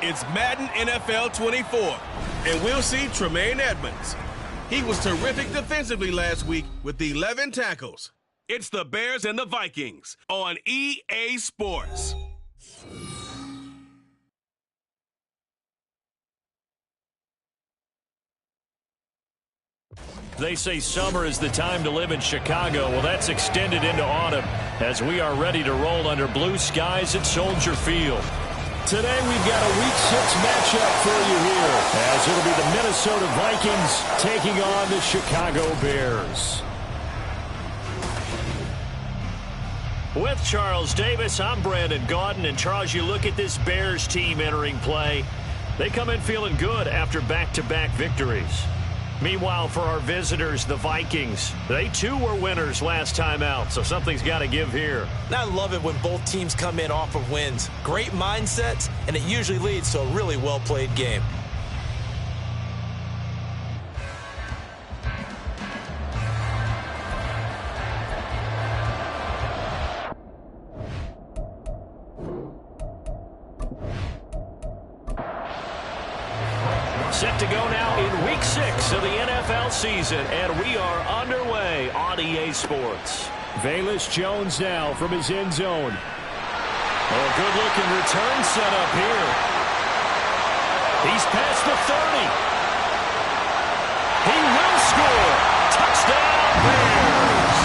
It's Madden NFL 24, and we'll see Tremaine Edmonds. He was terrific defensively last week with 11 tackles. It's the Bears and the Vikings on EA Sports. They say summer is the time to live in Chicago. Well, that's extended into autumn as we are ready to roll under blue skies at Soldier Field. Today we've got a Week 6 matchup for you here, as it'll be the Minnesota Vikings taking on the Chicago Bears. With Charles Davis, I'm Brandon Gaudin. And Charles, you look at this Bears team entering play. They come in feeling good after back-to-back victories. Meanwhile, for our visitors, the Vikings, they too were winners last time out, so something's got to give here. I love it when both teams come in off of wins. Great mindsets, and it usually leads to a really well-played game. Set to go now in Week 6 of the NFL season, and we are underway on EA Sports. Velus Jones now from his end zone. Oh, good-looking return set up here. He's past the 30. He will score. Touchdown, Bears.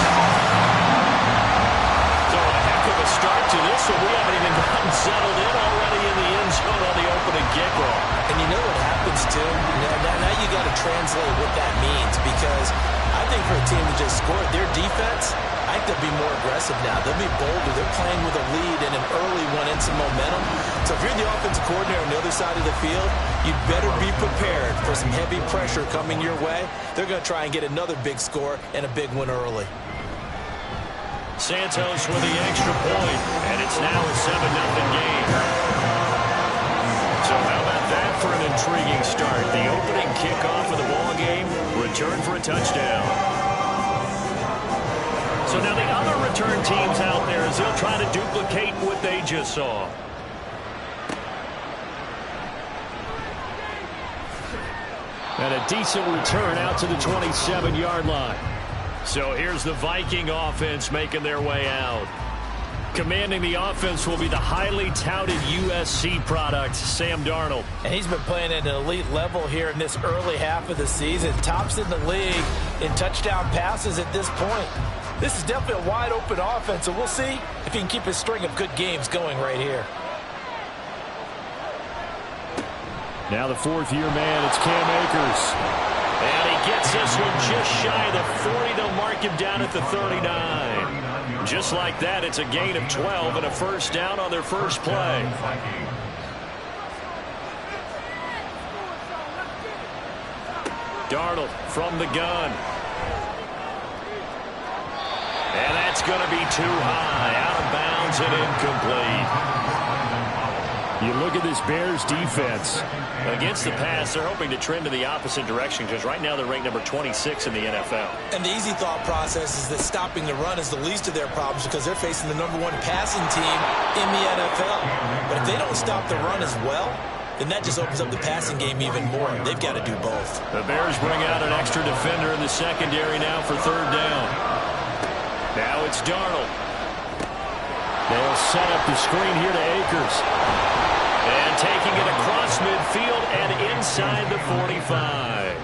So a heck of a start to this, so we haven't even gotten settled in already in the end zone on the opening kickoff. And you know what happens, too? Now you got to translate what that means, because I think for a team that just scored, their defense, I think they'll be more aggressive now. They'll be bolder. They're playing with a lead and an early one and some momentum. So if you're the offensive coordinator on the other side of the field, you'd better be prepared for some heavy pressure coming your way. They're going to try and get another big score and a big one early. Santos with the extra point, and it's now a 7-0 game. So how about that for an intriguing start? The opening kickoff of the ball game, return for a touchdown. So now the other return teams out there as they'll try to duplicate what they just saw. And a decent return out to the 27-yard line. So here's the Viking offense making their way out. Commanding the offense will be the highly touted USC product, Sam Darnold. And he's been playing at an elite level here in this early half of the season. Tops in the league in touchdown passes at this point. This is definitely a wide-open offense, and we'll see if he can keep his string of good games going right here. Now the fourth-year man, it's Cam Akers. And he gets this one just shy of the 40. They'll mark him down at the 39. Just like that, it's a gain of 12 and a first down on their first play. Darnold from the gun. And that's going to be too high. Out of bounds and incomplete. You look at this Bears defense. Against the pass, they're hoping to trend in the opposite direction because right now they're ranked number 26 in the NFL. And the easy thought process is that stopping the run is the least of their problems because they're facing the #1 passing team in the NFL. But if they don't stop the run as well, then that just opens up the passing game even more. They've got to do both. The Bears bring out an extra defender in the secondary now for third down. Now it's Darnold. They'll set up the screen here to Akers. And taking it across midfield and inside the 45.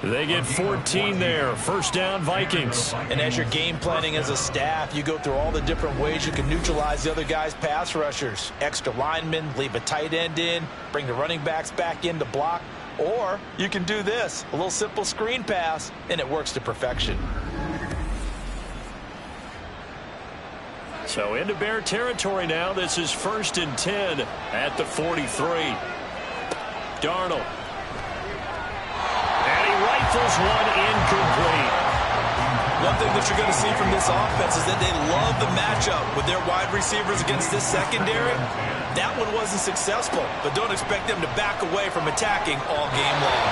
They get 14 there. First down, Vikings. And as you're game planning as a staff, you go through all the different ways you can neutralize the other guy's pass rushers. Extra linemen, leave a tight end in, bring the running backs back in to block. Or you can do this, a little simple screen pass, and it works to perfection. So into Bear territory now. This is 1st and 10 at the 43. Darnold. And he rifles one incomplete. One thing that you're going to see from this offense is that they love the matchup with their wide receivers against this secondary. That one wasn't successful, but don't expect them to back away from attacking all game long.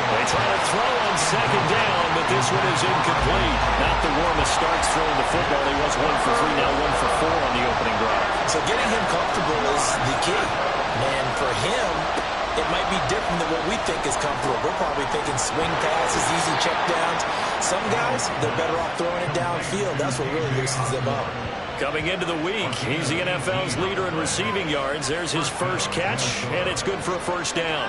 They try to throw on second down, but this one is incomplete. Not the warmest starts throwing the football. He was 1 for 3, now 1 for 4 on the opening drive. So getting him comfortable is the key. And for him, it might be different than what we think is comfortable. We're probably thinking swing passes, easy check downs. Some guys, they're better off throwing it downfield. That's what really loosens them up. Coming into the week, he's the NFL's leader in receiving yards. There's his first catch, and it's good for a first down.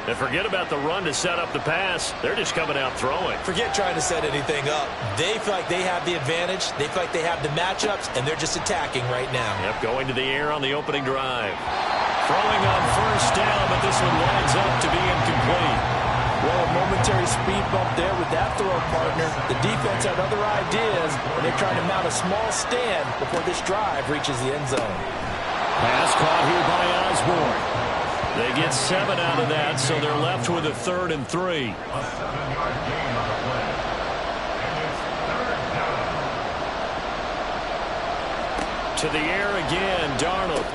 And forget about the run to set up the pass. They're just coming out throwing. Forget trying to set anything up. They feel like they have the advantage. They feel like they have the matchups, and they're just attacking right now. Yep, going to the air on the opening drive. Throwing on first down, but this one lines up to be incomplete. Well, a momentary speed bump there with that throw partner. The defense had other ideas, and they're trying to mount a small stand before this drive reaches the end zone. Pass caught here by Osborne. They get 7 out of that, so they're left with a 3rd and 3. To the air again, Darnold.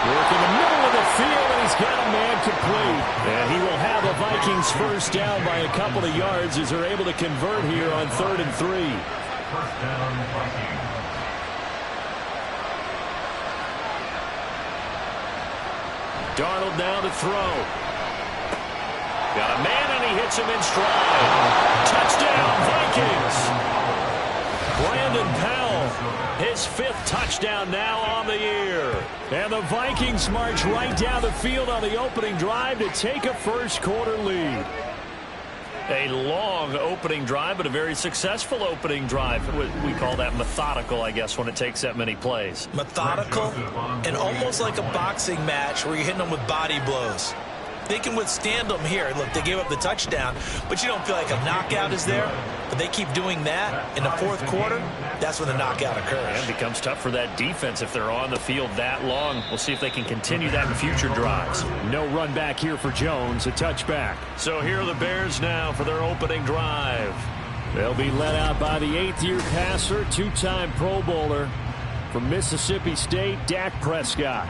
Work in the middle of the field, and he's got a man complete. And he will have a Vikings first down by a couple of yards as they're able to convert here on 3rd and 3. First down, Vikings. Darnold now to throw. Got a man, and he hits him in stride. Touchdown, Vikings. Brandon Powell, his 5th touchdown now on the year. And the Vikings march right down the field on the opening drive to take a first-quarter lead. A long opening drive, but a very successful opening drive. We call that methodical, I guess, when it takes that many plays. Methodical and almost like a boxing match where you're hitting them with body blows. They can withstand them here. Look, they gave up the touchdown, but you don't feel like a knockout is there. But they keep doing that in the 4th quarter. That's when the knockout occurs. And it becomes tough for that defense if they're on the field that long. We'll see if they can continue that in future drives. No run back here for Jones, a touchback. So here are the Bears now for their opening drive. They'll be led out by the 8th-year passer, 2-time Pro Bowler from Mississippi State, Dak Prescott.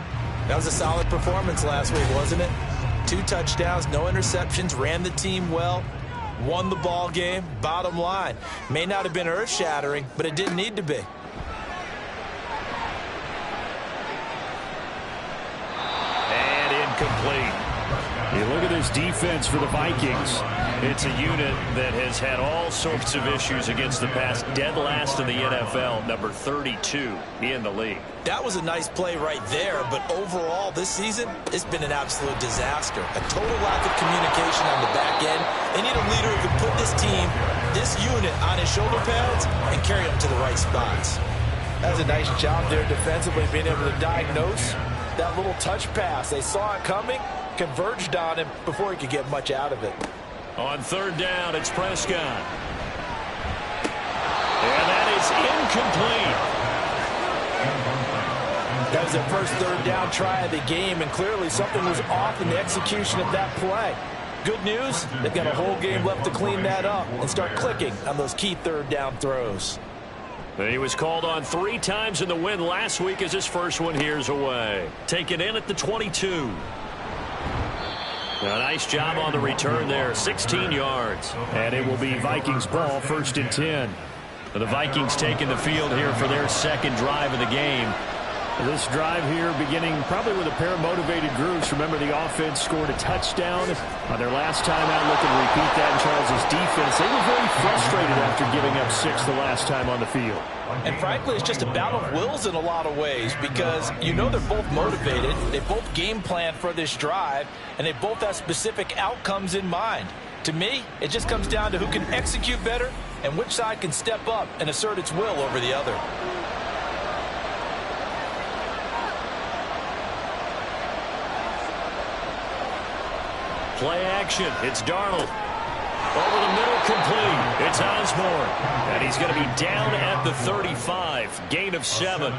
That was a solid performance last week, wasn't it? 2 touchdowns, no interceptions, ran the team well, won the ball game. Bottom line, may not have been earth-shattering, but it didn't need to be. And incomplete. You look at this defense for the Vikings. It's a unit that has had all sorts of issues against the pass. Dead last in the NFL, number 32 in the league. That was a nice play right there, but overall this season, it's been an absolute disaster. A total lack of communication on the back end. They need a leader who can put this team, this unit, on his shoulder pads and carry them to the right spots. That was a nice job there defensively, being able to diagnose that little touch pass. They saw it coming, converged on him before he could get much out of it. On 3rd down, it's Prescott. And that is incomplete. That was their first 3rd down try of the game, and clearly something was off in the execution of that play. Good news, they've got a whole game left to clean that up and start clicking on those key 3rd down throws. And he was called on 3 times in the win last week as his first one here's away. Taken in at the 22. A nice job on the return there, 16 yards. And it will be Vikings ball, 1st and 10. The Vikings taking the field here for their 2nd drive of the game. This drive here beginning probably with a pair of motivated groups. Remember, the offense scored a touchdown on their last time out. Looking to repeat that in Charles's defense. They were very frustrated after giving up 6 the last time on the field. And frankly, it's just a battle of wills in a lot of ways because you know they're both motivated. They both game plan for this drive, and they both have specific outcomes in mind. To me, it just comes down to who can execute better and which side can step up and assert its will over the other. Play action. It's Darnold. Over the middle, complete. It's Osborne. And he's going to be down at the 35. Gain of 7.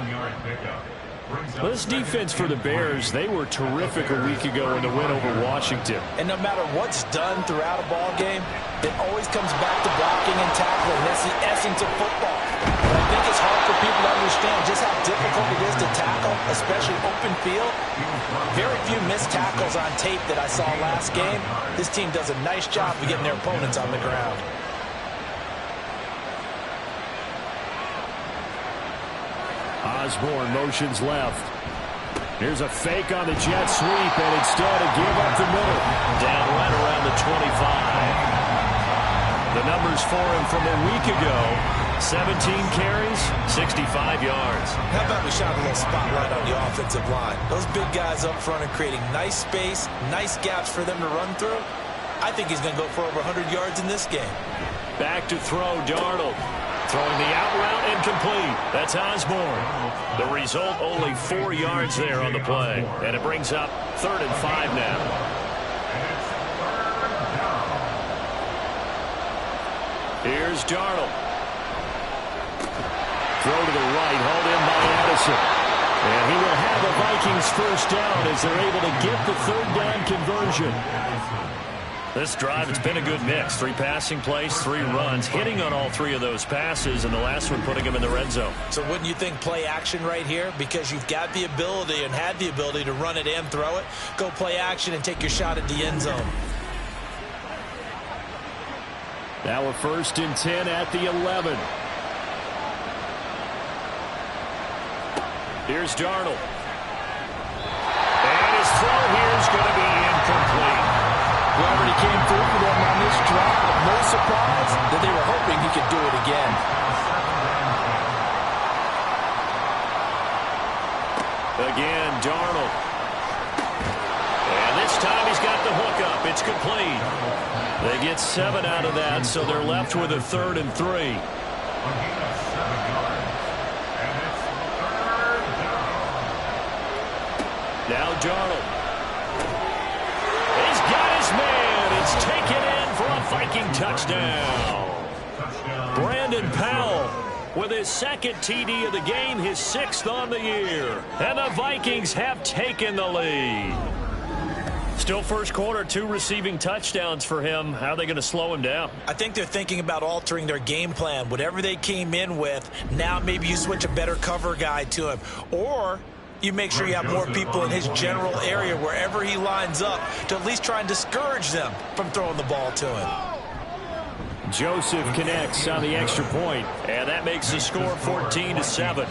Well, this defense for the Bears, they were terrific a week ago in the win over Washington. And no matter what's done throughout a ball game, it always comes back to blocking and tackling. That's the essence of football. But I think it's hard for people to understand just how difficult it is to tackle, especially open field. Very few missed tackles on tape that I saw last game. This team does a nice job of getting their opponents on the ground. Osborne motions left. Here's a fake on the jet sweep, and instead a give up the middle. Down right around the 25. The numbers for him from a week ago: 17 carries, 65 yards. How about we shot a little spotlight on the offensive line? Those big guys up front are creating nice space, nice gaps for them to run through. I think he's going to go for over 100 yards in this game. Back to throw, Darnold. Throwing the out route incomplete. That's Osborne. The result, only 4 yards there on the play. And it brings up 3rd and 5 now. Here's Darnold. Throw to the right, hauled in by Addison. And he will have a Vikings first down as they're able to get the 3rd down conversion. This drive, it's been a good mix. 3 passing plays, 3 runs, hitting on all 3 of those passes, and the last one putting him in the red zone. So wouldn't you think play action right here? Because you've got the ability and had the ability to run it and throw it. Go play action and take your shot at the end zone. Now a 1st and 10 at the 11. Here's Darnold. And his throw here is going to be incomplete. He already came through for them on this drive. No surprise that they were hoping he could do it again. Again, Darnold. And this time he's got the hookup. It's complete. They get 7 out of that, so they're left with a 3rd and 3. Now Darnold. He's got his man. It's taken in for a Viking touchdown. Brandon Powell with his 2nd TD of the game, his 6th on the year. And the Vikings have taken the lead. Still first quarter, 2 receiving touchdowns for him. How are they going to slow him down? I think they're thinking about altering their game plan. Whatever they came in with, now maybe you switch a better cover guy to him. Or you make sure you have more people in his general area wherever he lines up to at least try and discourage them from throwing the ball to him. Joseph connects on the extra point, and that makes the score 14-7.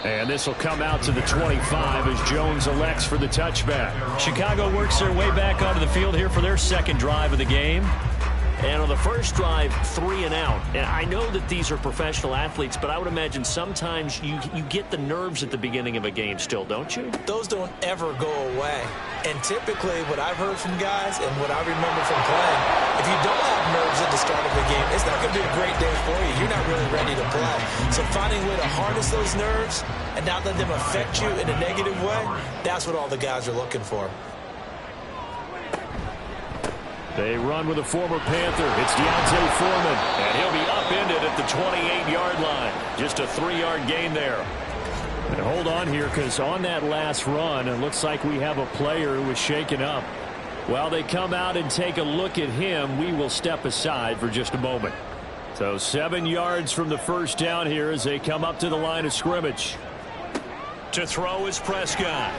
And this will come out to the 25 as Jones elects for the touchback. Chicago works their way back onto the field here for their 2nd drive of the game. And on the first drive, 3 and out. And I know that these are professional athletes, but I would imagine sometimes you get the nerves at the beginning of a game still, don't you? Those don't ever go away. And typically what I've heard from guys and what I remember from playing, if you don't have nerves at the start of the game, it's not going to be a great day for you. You're not really ready to play. So finding a way to harness those nerves and not let them affect you in a negative way, that's what all the guys are looking for. They run with a former Panther. It's Deontay Foreman, and he'll be upended at the 28-yard line. Just a 3-yard gain there. And hold on here, because on that last run, it looks like we have a player who was shaken up. While they come out and take a look at him, we will step aside for just a moment. So 7 yards from the first down here as they come up to the line of scrimmage. To throw is Prescott.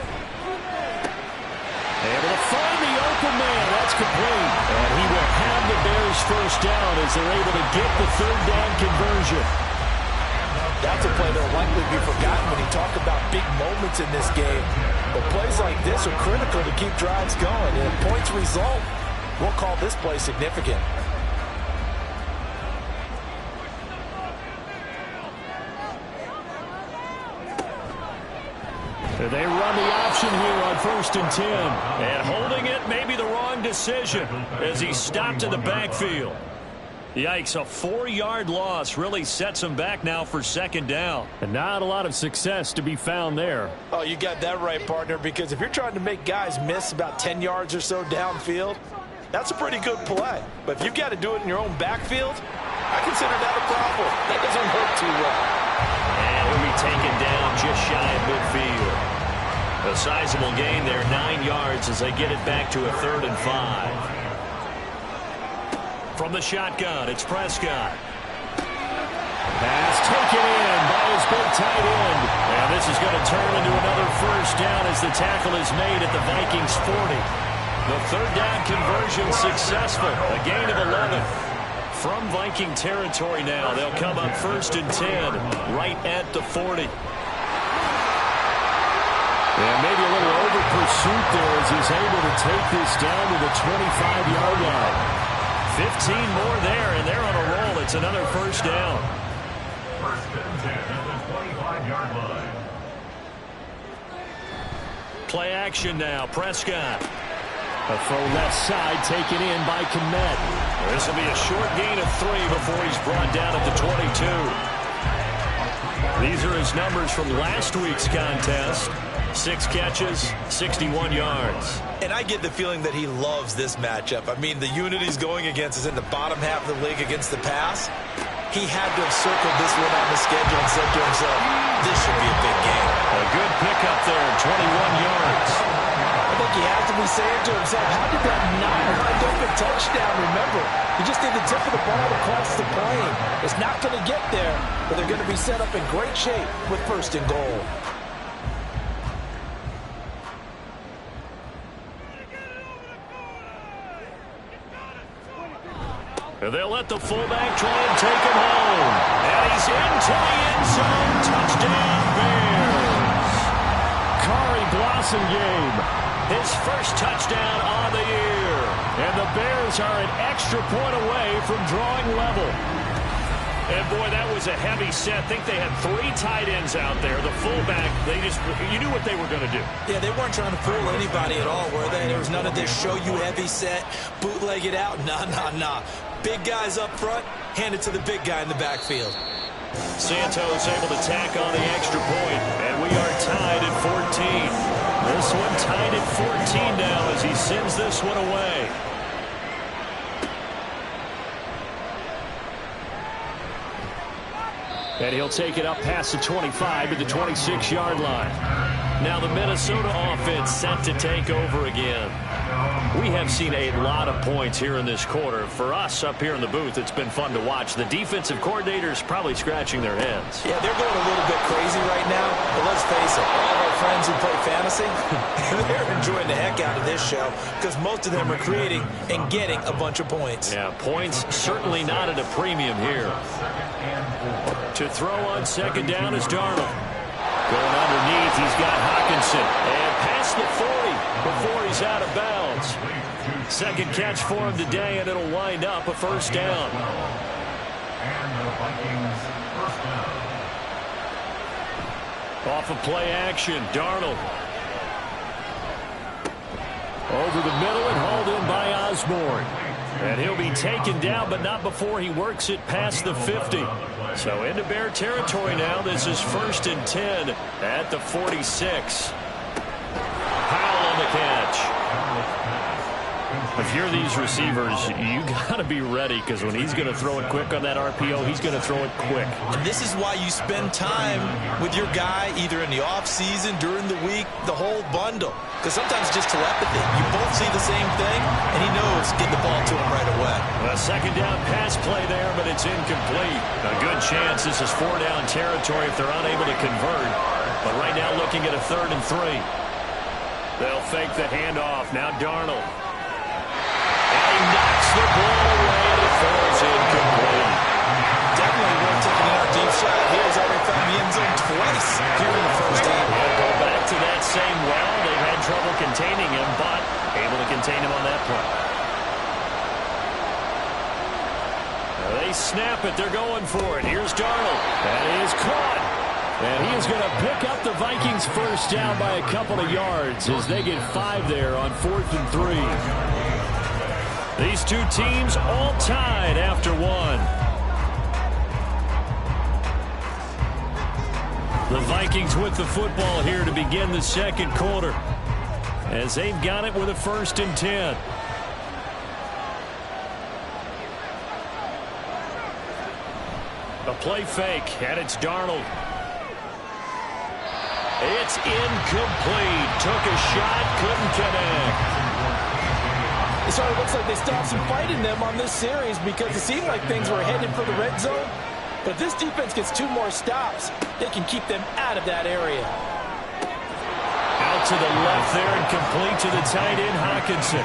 Able to find the open man. That's complete. And he will have the Bears first down as they're able to get the 3rd down conversion. That's a play that will likely be forgotten when you talk about big moments in this game. But plays like this are critical to keep drives going. And if points result, we'll call this play significant. They run the option here on 1st and 10. And holding it may be the wrong decision as he stopped in the backfield. Yikes, a 4-yard loss really sets him back now for 2nd down. And not a lot of success to be found there. Oh, you got that right, partner, because if you're trying to make guys miss about 10 yards or so downfield, that's a pretty good play. But if you've got to do it in your own backfield, I consider that a problem. That doesn't work too well. And he'll be taken down just shy of midfield. A sizable gain there, 9 yards as they get it back to a 3rd and 5. From the shotgun, it's Prescott. Pass taken in by his big tight end. And this is going to turn into another first down as the tackle is made at the Vikings 40. The 3rd down conversion successful. A gain of 11. from Viking territory now. They'll come up 1st and 10, right at the 40. And maybe a little over-pursuit there as he's able to take this down to the 25-yard line. 15 more there, and they're on a roll. It's another 1st down. 1st and 10 at the 25-yard line. Play action now. Prescott. A full left side taken in by Kmet. This will be a short gain of 3 before he's brought down at the 22. These are his numbers from last week's contest. 6 catches, 61 yards. And I get the feeling that he loves this matchup. I mean, the unit he's going against is in the bottom half of the league against the pass. He had to have circled this one on the schedule and said to himself, this should be a big game. A good pickup there, 21 yards. I think he has to be saying to himself, how did that not wind up a touchdown? Remember, you just need the tip of the ball across the plane. It's not going to get there, but they're going to be set up in great shape with 1st and goal. They'll let the fullback try and take him home. And he's into the end zone. Touchdown, Bears. Kari Blossomgame, his first touchdown on the year. And the Bears are an extra point away from drawing level. And, boy, that was a heavy set. I think they had 3 tight ends out there. The fullback, you knew what they were going to do. Yeah, they weren't trying to fool anybody at all, were they? There was none of this show-you heavy set, bootleg it out. Nah. Big guys up front, hand it to the big guy in the backfield. Santos able to tack on the extra point, and we are tied at 14. This one tied at 14 now as he sends this one away. And he'll take it up past the 25 to the 26-yard line. Now the Minnesota offense set to take over again. We have seen a lot of points here in this quarter. For us up here in the booth, it's been fun to watch. The defensive coordinators probably scratching their heads. Yeah, they're going a little bit crazy right now. But let's face it, all of our friends who play fantasy, they're enjoying the heck out of this show because most of them are creating and getting a bunch of points. Yeah, points certainly not at a premium here. To throw on 2nd down is Darnold. Going underneath, he's got Hockenson. And past the 40 before he's out of bounds. 2nd catch for him today, and it'll wind up a 1st down. And the Vikings 1st down. Off of play action, Darnold. Over the middle and hauled in by Osborne. And he'll be taken down, but not before he works it past the 50. So into Bear territory now. This is 1st and 10 at the 46. Powell on the catch. If you're these receivers, you got to be ready because when he's going to throw it quick on that RPO, he's going to throw it quick. And this is why you spend time with your guy either in the offseason, during the week, the whole bundle. Because sometimes it's just telepathy. You both see the same thing, and he knows get the ball to him right away. A 2nd down pass play there, but it's incomplete. A good chance this is 4 down territory if they're unable to convert. But right now looking at a 3rd and 3. They'll fake the handoff. Now Darnold. And he knocks the ball away, and it falls incomplete. Definitely worth taking out deep shot. He has already found the end zone twice here in the 1st half. Yeah, go back to that same well. They've had trouble containing him, but able to contain him on that play. They snap it. They're going for it. Here's Darnold. That is caught. And he is going to pick up the Vikings 1st down by a couple of yards as they get 5 there on 4th and 3. These two teams all tied after 1. The Vikings with the football here to begin the 2nd quarter as they've got it with a 1st and 10. A play fake, and it's Darnold. It's incomplete. Took a shot, couldn't connect. It sort of looks like they stopped some fight in them on this series because it seemed like things were headed for the red zone. But if this defense gets 2 more stops, they can keep them out of that area. Out to the left there and complete to the tight end, Hockenson.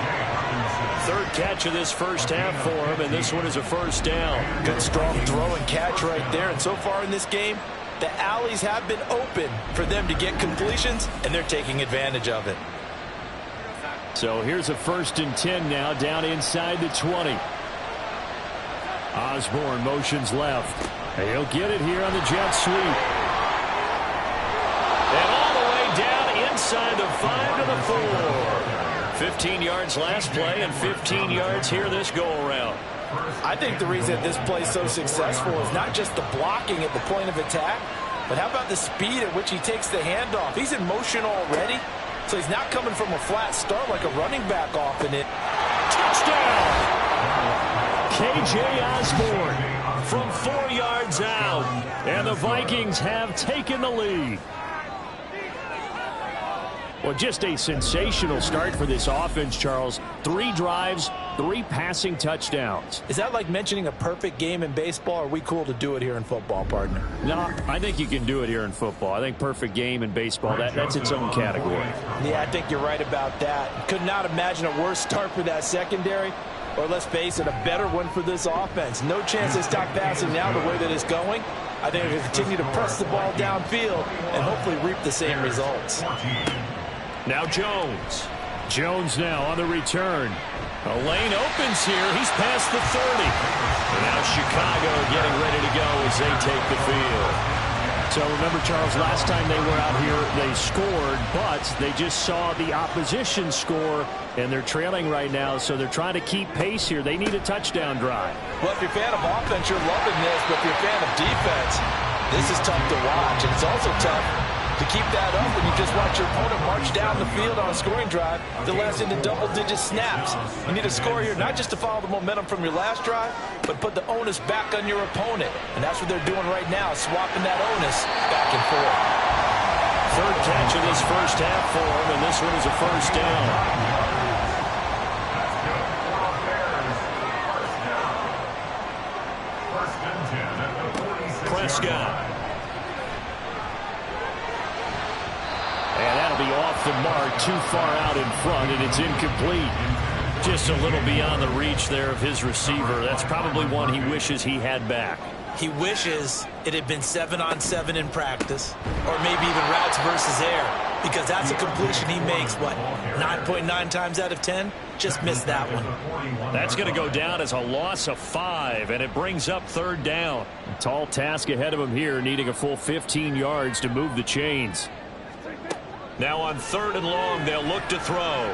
third catch of this first half for him, and this one is a first down. Good, strong throw and catch right there. And so far in this game, the alleys have been open for them to get completions, and they're taking advantage of it. So here's a 1st and 10 now, down inside the 20. Osborne motions left. He'll get it here on the jet sweep. And all the way down inside the 5 to the 4. 15 yards last play and 15 yards here this go-around. I think the reason this play is so successful is not just the blocking at the point of attack, but how about the speed at which he takes the handoff? He's in motion already, so he's not coming from a flat start like a running back often. Touchdown! K.J. Osborne from 4 yards out, and the Vikings have taken the lead. Well, just a sensational start for this offense, Charles. 3 drives, 3 passing touchdowns. Is that like mentioning a perfect game in baseball? Or are we cool to do it here in football, partner? No, I think you can do it here in football. I think perfect game in baseball, that's its own category. Yeah, I think you're right about that. Could not imagine a worse start for that secondary, or let's face it, a better one for this offense. No chance they stop passing now the way that it's going. I think they'll continue to press the ball downfield and hopefully reap the same results. Now Jones. Jones now on the return. A lane opens here. He's past the 30. And now Chicago getting ready to go as they take the field. So remember, Charles, last time they were out here, they scored, but they just saw the opposition score, and they're trailing right now, so they're trying to keep pace here. They need a touchdown drive. Well, if you're a fan of offense, you're loving this, but if you're a fan of defense, this is tough to watch, and it's also tough to keep that up when you just watch your opponent march down the field on a scoring drive that lasts into double-digit snaps. You need a score here not just to follow the momentum from your last drive, but put the onus back on your opponent. And that's what they're doing right now, swapping that onus back and forth. Third catch of this first half for him, and this one is a first down. Prescott. And that'll be off the mark, too far out in front, and it's incomplete. Just a little beyond the reach there of his receiver. That's probably one he wishes he had back. He wishes it had been 7-on-7 in practice, or maybe even routes versus air, because that's a completion he makes, 9.9 times out of 10? Just missed that one. That's going to go down as a loss of 5, and it brings up third down. A tall task ahead of him here, needing a full 15 yards to move the chains. Now on 3rd and long, they'll look to throw.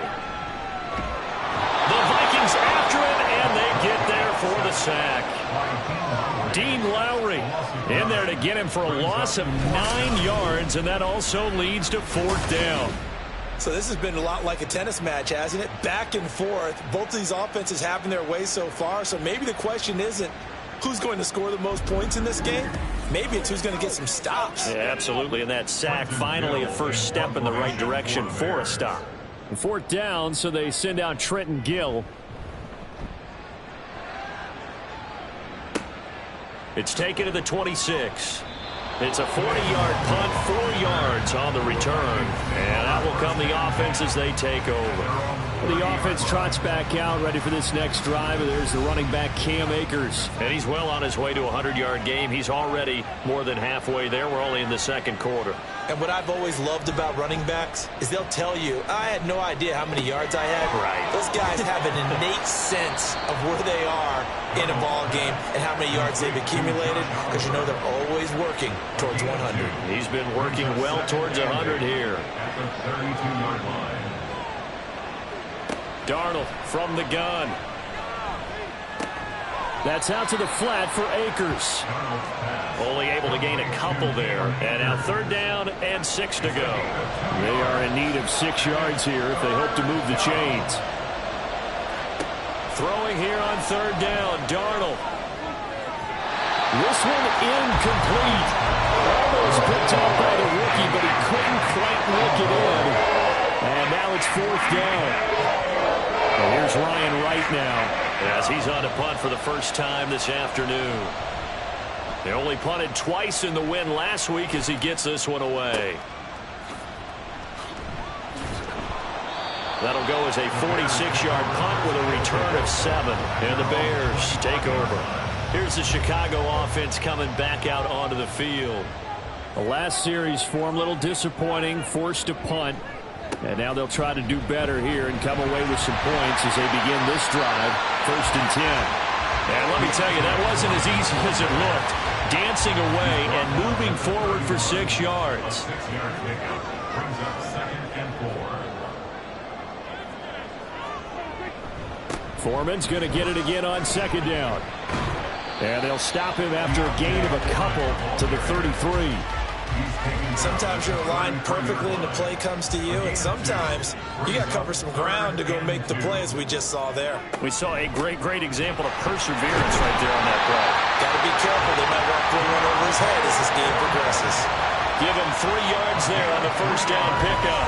The Vikings after him, and they get there for the sack. Dean Lowry in there to get him for a loss of 9 yards, and that also leads to 4th down. So this has been a lot like a tennis match, hasn't it? Back and forth. Both of these offenses having their way so far, so maybe the question isn't who's going to score the most points in this game. Maybe it's who's going to get some stops. Yeah, absolutely, and that sack finally a first step in the right direction for a stop. 4th down, so they send out Trenton Gill. It's taken to the 26. It's a 40-yard punt, 4 yards on the return. And that will come the offense as they take over. The offense trots back out, ready for this next drive. And there's the running back, Cam Akers. And he's well on his way to a 100-yard game. He's already more than halfway there. We're only in the 2nd quarter. And what I've always loved about running backs is they'll tell you, I had no idea how many yards I had. Right. Those guys have an innate sense of where they are in a ball game and how many yards they've accumulated, because you know they're always working towards 100. He's been working well towards 100 here. At the 32-yard line. Darnold from the gun. That's out to the flat for Akers. Only able to gain a couple there. And now 3rd down and 6 to go. They are in need of 6 yards here if they hope to move the chains. Throwing here on 3rd down, Darnold. This one incomplete. Almost picked off by the rookie, but he couldn't quite look it in. And now it's 4th down. And here's Ryan Wright now as he's on to punt for the first time this afternoon. They only punted twice in the win last week as he gets this one away. That'll go as a 46-yard punt with a return of 7. And the Bears take over. Here's the Chicago offense coming back out onto the field. The last series for them, a little disappointing, forced to punt. And now they'll try to do better here and come away with some points as they begin this drive. 1st and 10. And let me tell you, that wasn't as easy as it looked. Dancing away and moving forward for 6 yards. 6-yard pickup brings up 2nd and 4. Foreman's going to get it again on 2nd down. And they'll stop him after a gain of a couple to the 33. Sometimes you're aligned perfectly and the play comes to you, and sometimes you got to cover some ground to go make the play, as we just saw there. We saw a great example of perseverance right there on that play. Got to be careful. They might walk one over his head as this game progresses. Give him 3 yards there on the 1st down pickup.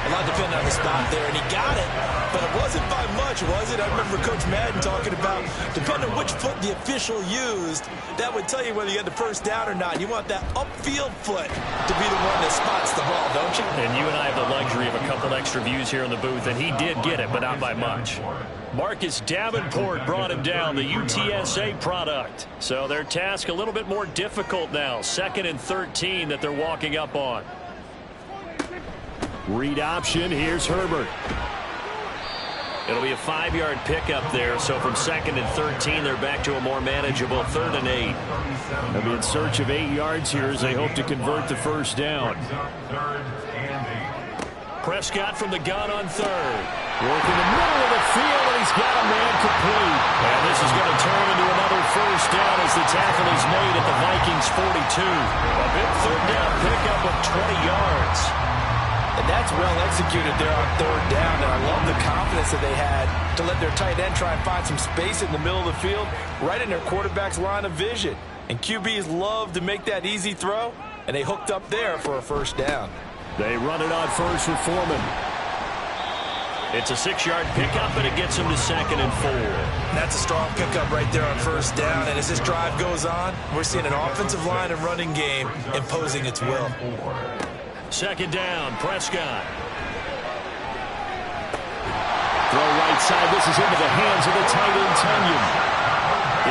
A lot depending on the spot there, and he got it, but it wasn't by much, was it? I remember Coach Madden talking about, depending on which foot the official used, that would tell you whether you had the 1st down or not. You want that upfield foot to be the one that spots the ball, don't you? And you and I have the luxury of a couple extra views here in the booth, and he did get it, but not by much. Marcus Davenport brought him down, the UTSA product. So their task a little bit more difficult now. 2nd and 13 that they're walking up on. Read option. Here's Herbert. It'll be a 5-yard pickup there. So from 2nd and 13, they're back to a more manageable 3rd and 8. They'll be in search of 8 yards here as they hope to convert the 1st down. Prescott from the gun on 3rd. Working the middle of the field, and he's got a man complete. And this is going to turn into another 1st down as the tackle is made at the Vikings 42. A big 3rd down pickup of 20 yards. And that's well executed there on 3rd down. And I love the confidence that they had to let their tight end try and find some space in the middle of the field, right in their quarterback's line of vision. And QBs love to make that easy throw, and they hooked up there for a 1st down. They run it on 1st with Foreman. It's a 6-yard pickup, and it gets them to 2nd and 4. That's a strong pickup right there on 1st down. And as this drive goes on, we're seeing an offensive line and running game imposing its will. 2nd down, Prescott. Throw right side. This is into the hands of the tight end, Tunyon.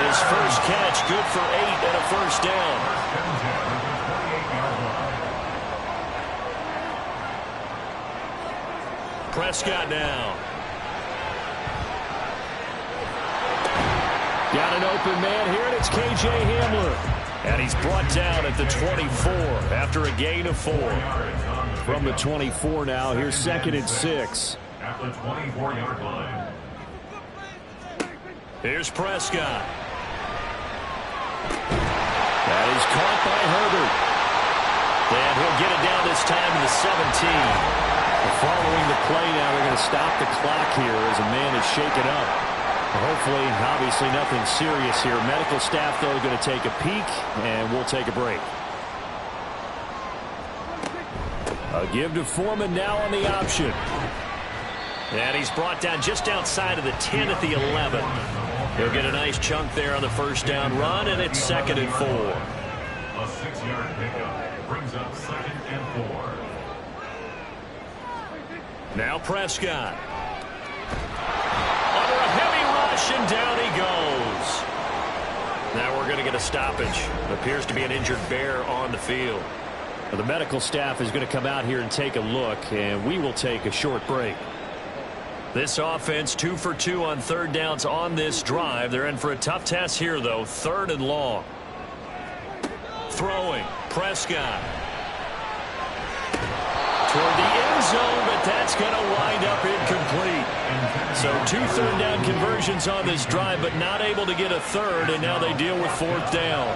His first catch, good for 8 and a 1st down. Prescott now. Got an open man here, and it's K.J. Hamler. And he's brought down at the 24 after a gain of 4. From the 24 now, here's 2nd and 6. At the 24-yard line. Here's Prescott. That is caught by Herbert. And he'll get it down this time to the 17. Following the play now, they're going to stop the clock here as a man is shaken up. Hopefully, obviously nothing serious here. Medical staff, though, going to take a peek, and we'll take a break. A give to Foreman now on the option. And he's brought down just outside of the 10 at the 11. He'll get a nice chunk there on the 1st down run, and it's 2nd and 4. A 6-yard pickup brings up 2nd and 4. Now Prescott. Under a heavy rush, and down he goes. Now we're going to get a stoppage. Appears to be an injured Bear on the field. Well, the medical staff is going to come out here and take a look, and we will take a short break. This offense 2 for 2 on 3rd downs on this drive. They're in for a tough test here, though. 3rd and long. Throwing. Prescott. Toward the end zone, but that's going to wind up incomplete. So 2 3rd down conversions on this drive, but not able to get a 3rd, and now they deal with 4th down.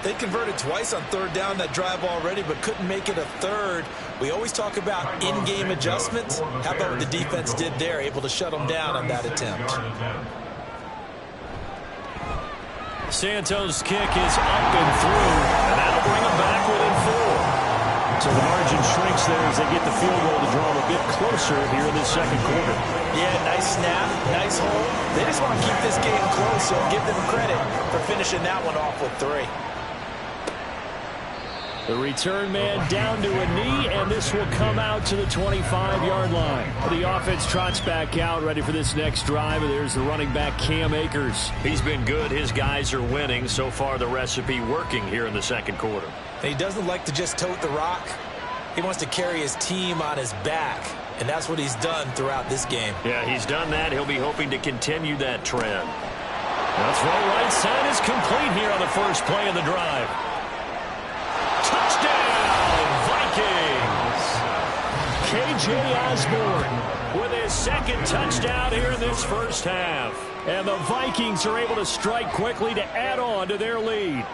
They converted twice on 3rd down that drive already, but couldn't make it a 3rd. We always talk about in-game adjustments. How about what the defense did there, able to shut them down on that attempt. Santos' kick is up and through, and that'll bring them back within 4. So the margin shrinks there as they get the field goal to draw them a bit closer here in this 2nd quarter. Yeah, nice snap, nice hold. They just want to keep this game close, so I'll give them credit for finishing that one off with 3. The return man down to a knee, and this will come out to the 25-yard line. The offense trots back out, ready for this next drive. And there's the running back, Cam Akers. He's been good. His guys are winning. So far, the recipe working here in the second quarter. He doesn't like to just tote the rock. He wants to carry his team on his back, and that's what he's done throughout this game. Yeah, he's done that. He'll be hoping to continue that trend. The throw right side is complete here on the first play of the drive. Touchdown, Vikings! K.J. Osborne with his second touchdown here in this first half. And the Vikings are able to strike quickly to add on to their lead.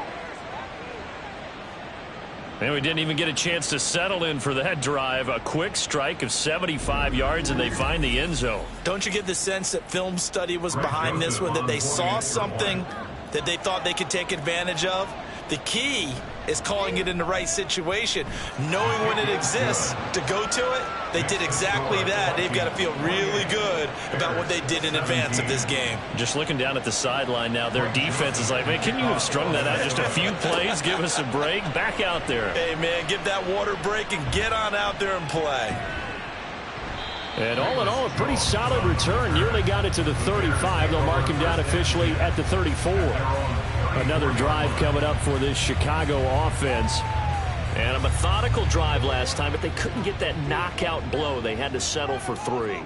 And we didn't even get a chance to settle in for that drive. A quick strike of 75 yards, and they find the end zone. Don't you get the sense that film study was behind this one, that they saw something that they thought they could take advantage of? The key is calling it in the right situation, knowing when it exists to go to it. They did exactly that. They've got to feel really good about what they did in advance of this game. Just looking down at the sideline now, their defense is like, man, can you have strung that out just a few plays? Give us a break. Back out there. Hey, man, give that water break and get on out there and play. And all in all, a pretty solid return. Nearly got it to the 35. They'll mark him down officially at the 34. Another drive coming up for this Chicago offense. And a methodical drive last time, but they couldn't get that knockout blow. They had to settle for 3.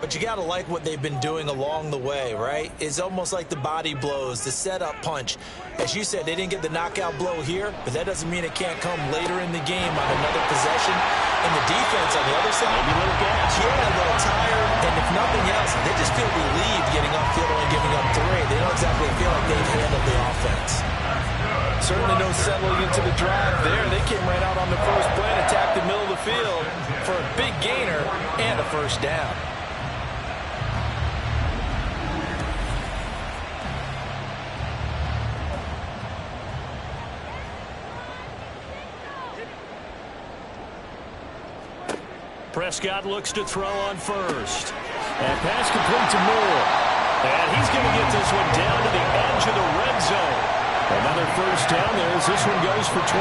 But you got to like what they've been doing along the way, right? It's almost like the body blows, the setup punch. As you said, they didn't get the knockout blow here, but that doesn't mean it can't come later in the game on another possession. And the defense on the other side, maybe a little gas. Yeah, a little tired. And if nothing else, they just feel relieved getting upfield and giving up 3. They don't exactly feel like they've handled the offense. Certainly no settling into the drive there. They came right out on the first play and attacked the middle of the field for a big gainer and a first down. Prescott looks to throw on first. And pass complete to Moore. And he's going to get this one down to the edge of the red zone. Another first down there as this one goes for 25.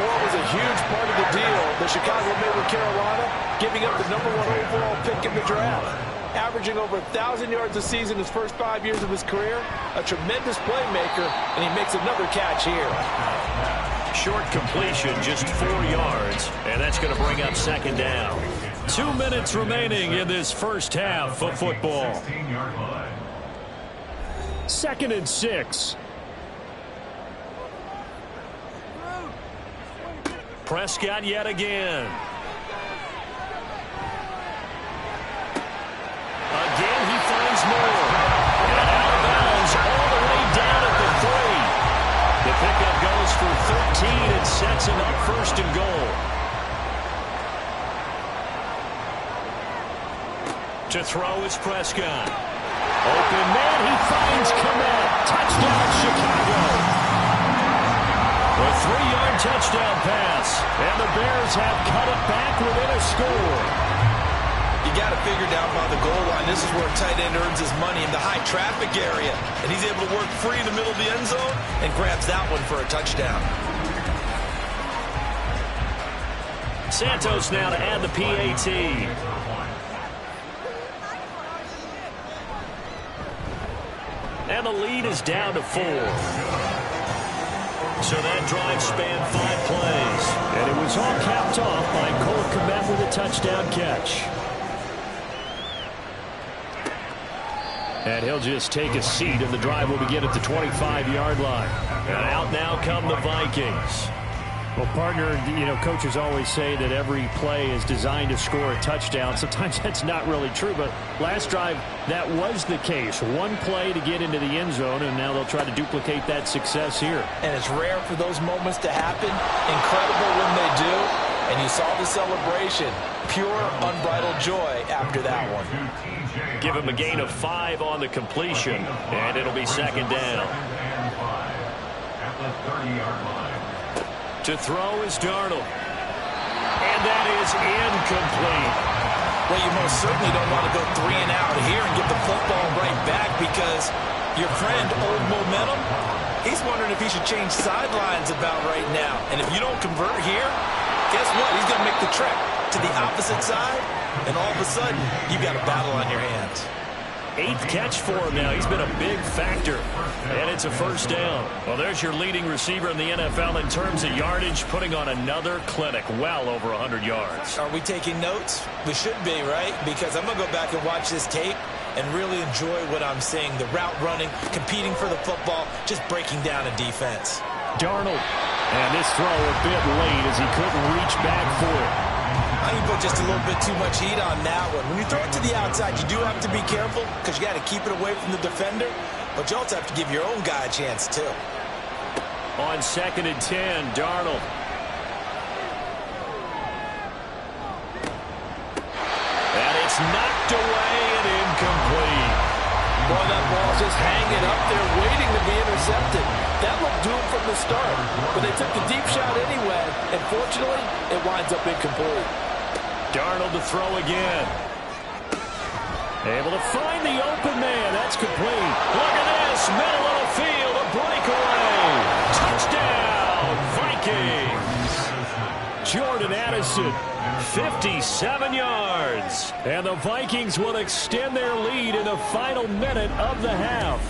Moore was a huge part of the deal that Chicago made with Carolina, giving up the #1 overall pick in the draft. Averaging over 1,000 yards a season his first 5 years of his career. A tremendous playmaker, and he makes another catch here. Short completion, just 4 yards, and that's going to bring up second down. 2 minutes remaining in this first half of football. 2nd and 6. Prescott yet again. Again, he finds Moore. And out of bounds all the way down at the 3. The pickup goes for 13 and sets him up first and goal. To throw is Prescott. Open man, he finds Kmet. Touchdown, Chicago. A 3-yard touchdown pass. And the Bears have cut it back within a score. You got to figure down by the goal line. This is where a tight end earns his money in the high traffic area. And he's able to work free in the middle of the end zone and grabs that one for a touchdown. Santos now to add the PAT. And the lead is down to 4. So that drive spanned 5 plays. And it was all capped off by Cole Kmet with a touchdown catch. And he'll just take a seat, and the drive will begin at the 25-yard line. And out now come the Vikings. Well, partner, coaches always say that every play is designed to score a touchdown. Sometimes that's not really true, but last drive, that was the case. One play to get into the end zone, and now they'll try to duplicate that success here. And it's rare for those moments to happen. Incredible when they do. And you saw the celebration. Pure, unbridled joy after that one. Give him a gain of 5 on the completion, and it'll be second down. At the 30-yard line. To throw is Darnold. And that is incomplete. Well, you most certainly don't want to go 3 and out here and get the football right back, because your friend, Old Momentum, He's wondering if he should change sidelines about right now. And if you don't convert here, guess what? He's going to make the trek to the opposite side, and all of a sudden, you've got a battle on your hands. 8th catch for him now. He's been a big factor. And it's a first down. Well, there's your leading receiver in the NFL in terms of yardage, putting on another clinic, well over 100 yards. Are we taking notes? We should be, right? Because I'm going to go back and watch this tape and really enjoy what I'm seeing. The route running, competing for the football, just breaking down a defense. Darnold. And this throw a bit late as he couldn't reach back for it. I think put just a little bit too much heat on that one. When you throw it to the outside, you do have to be careful because you got to keep it away from the defender, but you also have to give your own guy a chance too. On 2nd and 10, Darnold. And it's knocked away and incomplete. Boy, that ball's just hanging up there waiting to be intercepted. That looked doomed from the start, but they took the deep shot anyway, and fortunately, it winds up incomplete. Darnold to throw again. Able to find the open man. That's complete. Look at this. Middle of the field. A breakaway. Touchdown, Vikings. Jordan Addison, 57 yards. And the Vikings will extend their lead in the final minute of the half.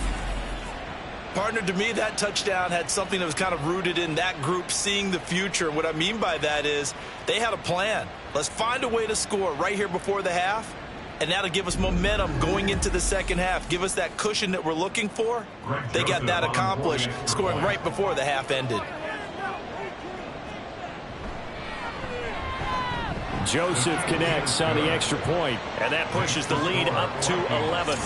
Partner, to me, that touchdown had something that was kind of rooted in that group seeing the future. What I mean by that is they had a plan. Let's find a way to score right here before the half, and that'll give us momentum going into the second half, give us that cushion that we're looking for. They got that accomplished, scoring right before the half ended. Joseph connects on the extra point, and that pushes the lead up to 11.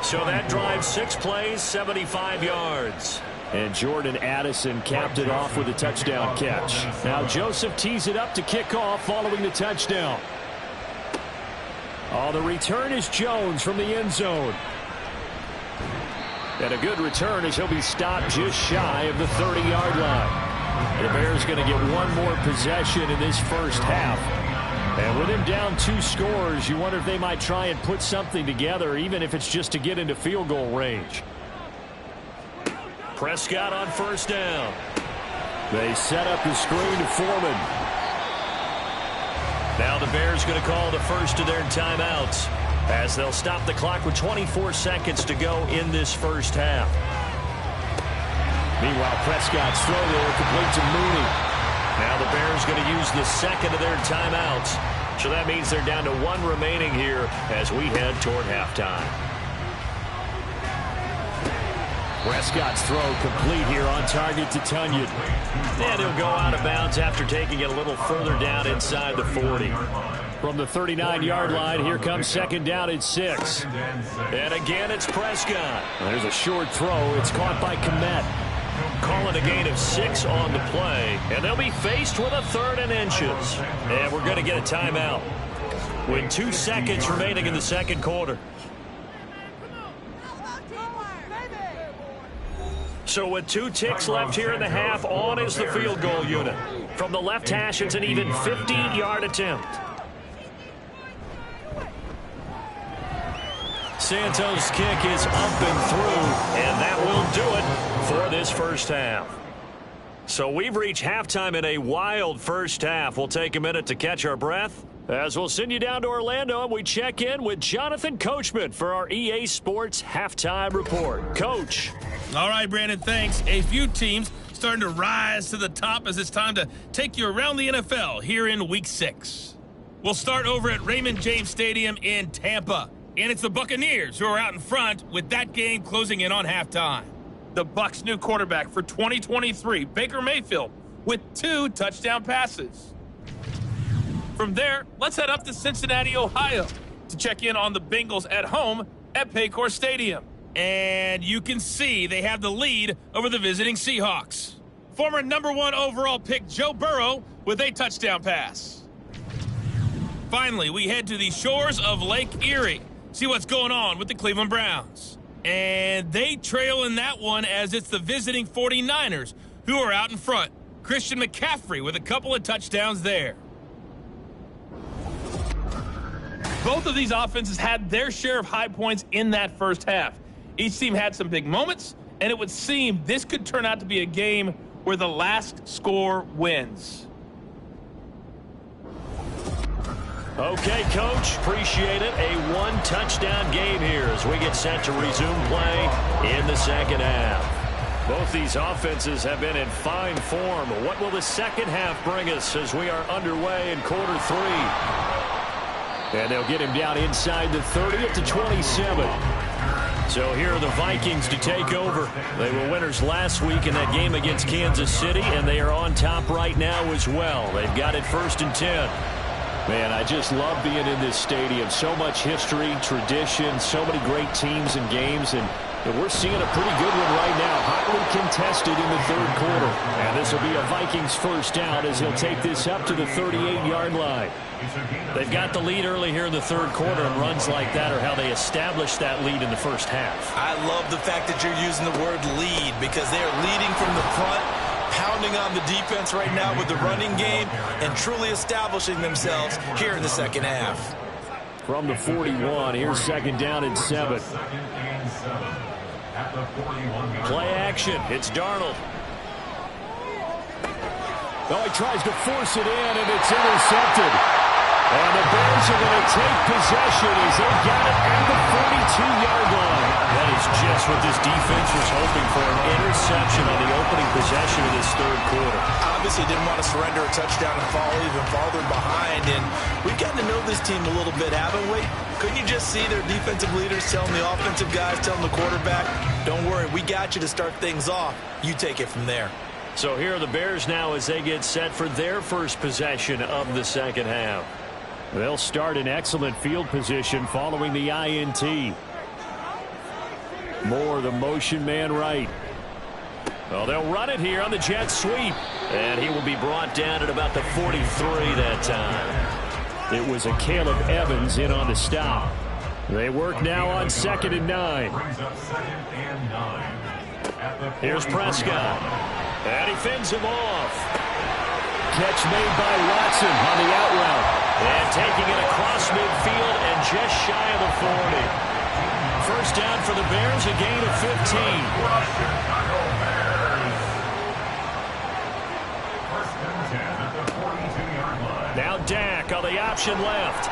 So that drives 6 plays, 75 yards. And Jordan Addison capped it off with a touchdown catch. Now Joseph tees it up to kick off following the touchdown. Oh, the return is Jones from the end zone. And a good return as he'll be stopped just shy of the 30-yard line. The Bears going to get one more possession in this first half. And with him down 2 scores, you wonder if they might try and put something together, even if it's just to get into field goal range. Prescott on first down. They set up the screen to Foreman. Now the Bears going to call the first of their timeouts as they'll stop the clock with 24 seconds to go in this first half. Meanwhile, Prescott's throw there complete to Mooney. Now the Bears going to use the second of their timeouts. So that means they're down to 1 remaining here as we head toward halftime. Prescott's throw complete here on target to Tunyon. And he'll go out of bounds after taking it a little further down inside the 40. From the 39-yard line, here comes second down at 6. And again, it's Prescott. There's a short throw. It's caught by Kmet. Calling a gain of 6 on the play, and they'll be faced with a 3rd and inches. And we're going to get a timeout with 2 seconds remaining in the second quarter. So with 2 ticks left here in the half, on is the field goal unit. From the left hash, it's an even 50-yard attempt. Santos' kick is up and through, and that will do it for this first half. So we've reached halftime in a wild first half. We'll take a minute to catch our breath as we'll send you down to Orlando and we check in with Jonathan Coachman for our EA Sports Halftime Report. Coach. All right, Brandon, thanks. A few teams starting to rise to the top as it's time to take you around the NFL here in Week 6. We'll start over at Raymond James Stadium in Tampa. And it's the Buccaneers who are out in front with that game closing in on halftime. The Bucs' new quarterback for 2023, Baker Mayfield, with 2 touchdown passes. From there, let's head up to Cincinnati, Ohio, to check in on the Bengals at home at Paycor Stadium. And you can see they have the lead over the visiting Seahawks. Former #1 overall pick Joe Burrow with a touchdown pass. Finally, we head to the shores of Lake Erie. See what's going on with the Cleveland Browns. And they trail in that one as it's the visiting 49ers who are out in front. Christian McCaffrey with a couple of touchdowns there. Both of these offenses had their share of high points in that first half. Each team had some big moments, and it would seem this could turn out to be a game where the last score wins. Okay, Coach, appreciate it. A one-touchdown game here as we get set to resume play in the second half. Both these offenses have been in fine form. What will the second half bring us as we are underway in quarter 3? And they'll get him down inside the 30 at the 27. So here are the Vikings to take over. They were winners last week in that game against Kansas City, and they are on top right now as well. They've got it 1st and 10. Man, I just love being in this stadium. So much history, tradition, so many great teams and games, and we're seeing a pretty good one right now. Hotly contested in the 3rd quarter. And this will be a Vikings first down as he'll take this up to the 38-yard line. They've got the lead early here in the 3rd quarter, and runs like that are how they establish that lead in the first half. I love the fact that you're using the word lead because they are leading from the front, pounding on the defense right now with the running game, and truly establishing themselves here in the second half. From the 41, here's 2nd down and 7. Play action. It's Darnold. Oh, he tries to force it in, and it's intercepted. And the Bears are going to take possession as they got it at the 42-yard line. That is just what this defense was hoping for, an interception on the opening possession of this 3rd quarter. Obviously didn't want to surrender a touchdown and fall even farther behind, and we've gotten to know this team a little bit, haven't we? Couldn't you just see their defensive leaders telling the offensive guys, telling the quarterback, don't worry, we got you to start things off. You take it from there. So here are the Bears now as they get set for their first possession of the second half. They'll start in excellent field position following the INT. Moore, the motion man right. Well, they'll run it here on the jet sweep. And he will be brought down at about the 43 that time. It was a Caleb Evans in on the stop. They work now on 2nd and 9. Here's Prescott. And he fends him off. Catch made by Watson on the out route. And taking it across midfield and just shy of the 40. First down for the Bears, a gain of 15. Now Dak on the option left.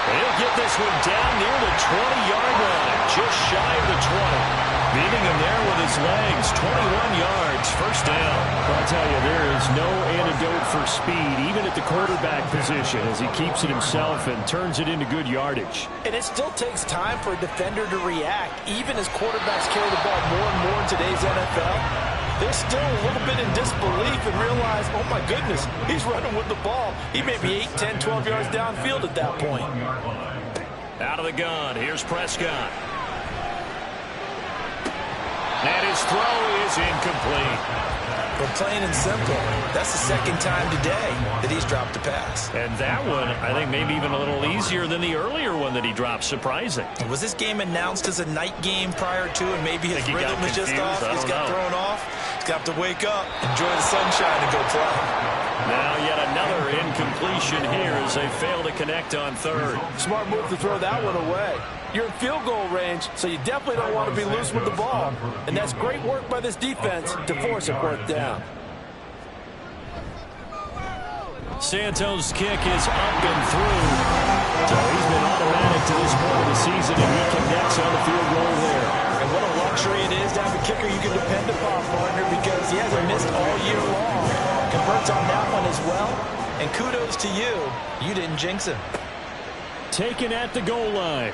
He'll get this one down near the 20-yard line, just shy of the 20. Beating him there with his legs, 21 yards, first down. Well, I'll tell you, there is no antidote for speed, even at the quarterback position, as he keeps it himself and turns it into good yardage. And it still takes time for a defender to react, even as quarterbacks carry the ball more and more in today's NFL. They're still a little bit in disbelief and realize, oh my goodness, he's running with the ball. He may be 8, 10, 12 yards downfield at that point. Out of the gun, here's Prescott. And his throw is incomplete. But plain and simple, that's the 2nd time today that he's dropped a pass. And that one, I think, maybe even a little easier than the earlier one that he dropped. Surprising. Was this game announced as a night game prior to, and maybe his rhythm was just off? He's got thrown off. He's got to wake up, enjoy the sunshine, and go play. Now yet another incompletion here as they fail to connect on 3rd. Smart move to throw that one away. You're in field goal range, so you definitely don't want to be loose with the ball. And that's great work by this defense to force a 4th down. Santos' kick is up and through. So he's been automatic to this point of the season, and he connects on the field goal there. And what a luxury it is to have a kicker you can depend upon, partner, because he hasn't missed all year long. Converts on that one as well. And kudos to you. You didn't jinx him. Taken at the goal line.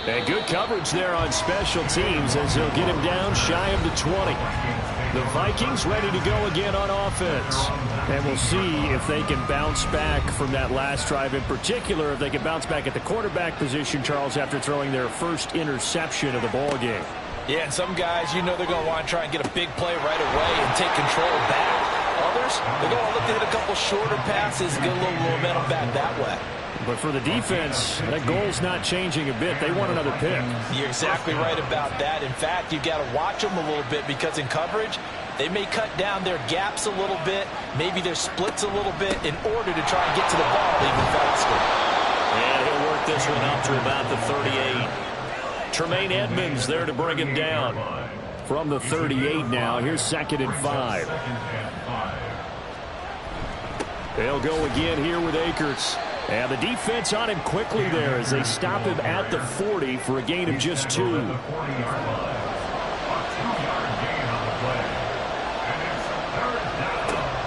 And good coverage there on special teams as he'll get him down shy of the 20. The Vikings ready to go again on offense. And we'll see if they can bounce back from that last drive. In particular, if they can bounce back at the quarterback position, Charles, after throwing their first interception of the ball game. Yeah, and some guys, you know they're going to want to try and get a big play right away and take control back. Others, they're going to look to hit a couple shorter passes and get a little momentum back that way. But for the defense, that goal's not changing a bit. They want another pick. You're exactly right about that. In fact, you've got to watch them a little bit because in coverage, they may cut down their gaps a little bit, maybe their splits a little bit in order to try and get to the ball even faster. And he'll work pick this one up to about the 38. Tremaine Edmonds there to bring him down. From the 38 now, here's 2nd and 5. They'll go again here with Akers. And the defense on him quickly there as they stop him at the 40 for a gain of just 2.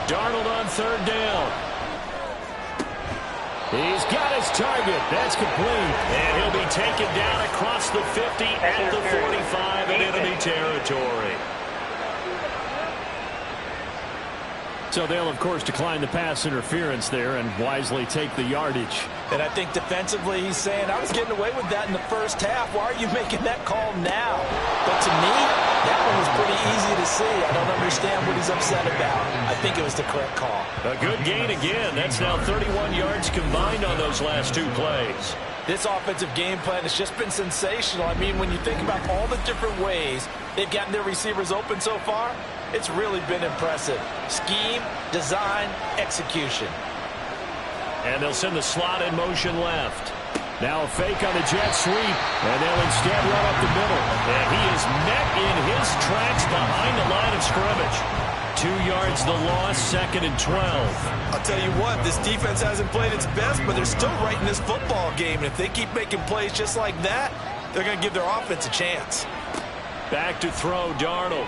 Darnold on 3rd down. He's got his target. That's complete. And he'll be taken down across the 50 at the 45 in enemy territory. So they'll, of course, decline the pass interference there and wisely take the yardage. And I think defensively he's saying, I was getting away with that in the first half. Why are you making that call now? But to me, that one was pretty easy to see. I don't understand what he's upset about. I think it was the correct call. A good gain again. That's now 31 yards combined on those last 2 plays. This offensive game plan has just been sensational. I mean, when you think about all the different ways they've gotten their receivers open so far, it's really been impressive. Scheme, design, execution. And they'll send the slot in motion left. Now a fake on the jet sweep, and they'll instead run up the middle. And he is met in his tracks behind the line of scrimmage. 2 yards the loss, 2nd and 12. I'll tell you what, this defense hasn't played its best, but they're still right in this football game. And if they keep making plays just like that, they're going to give their offense a chance. Back to throw, Darnold.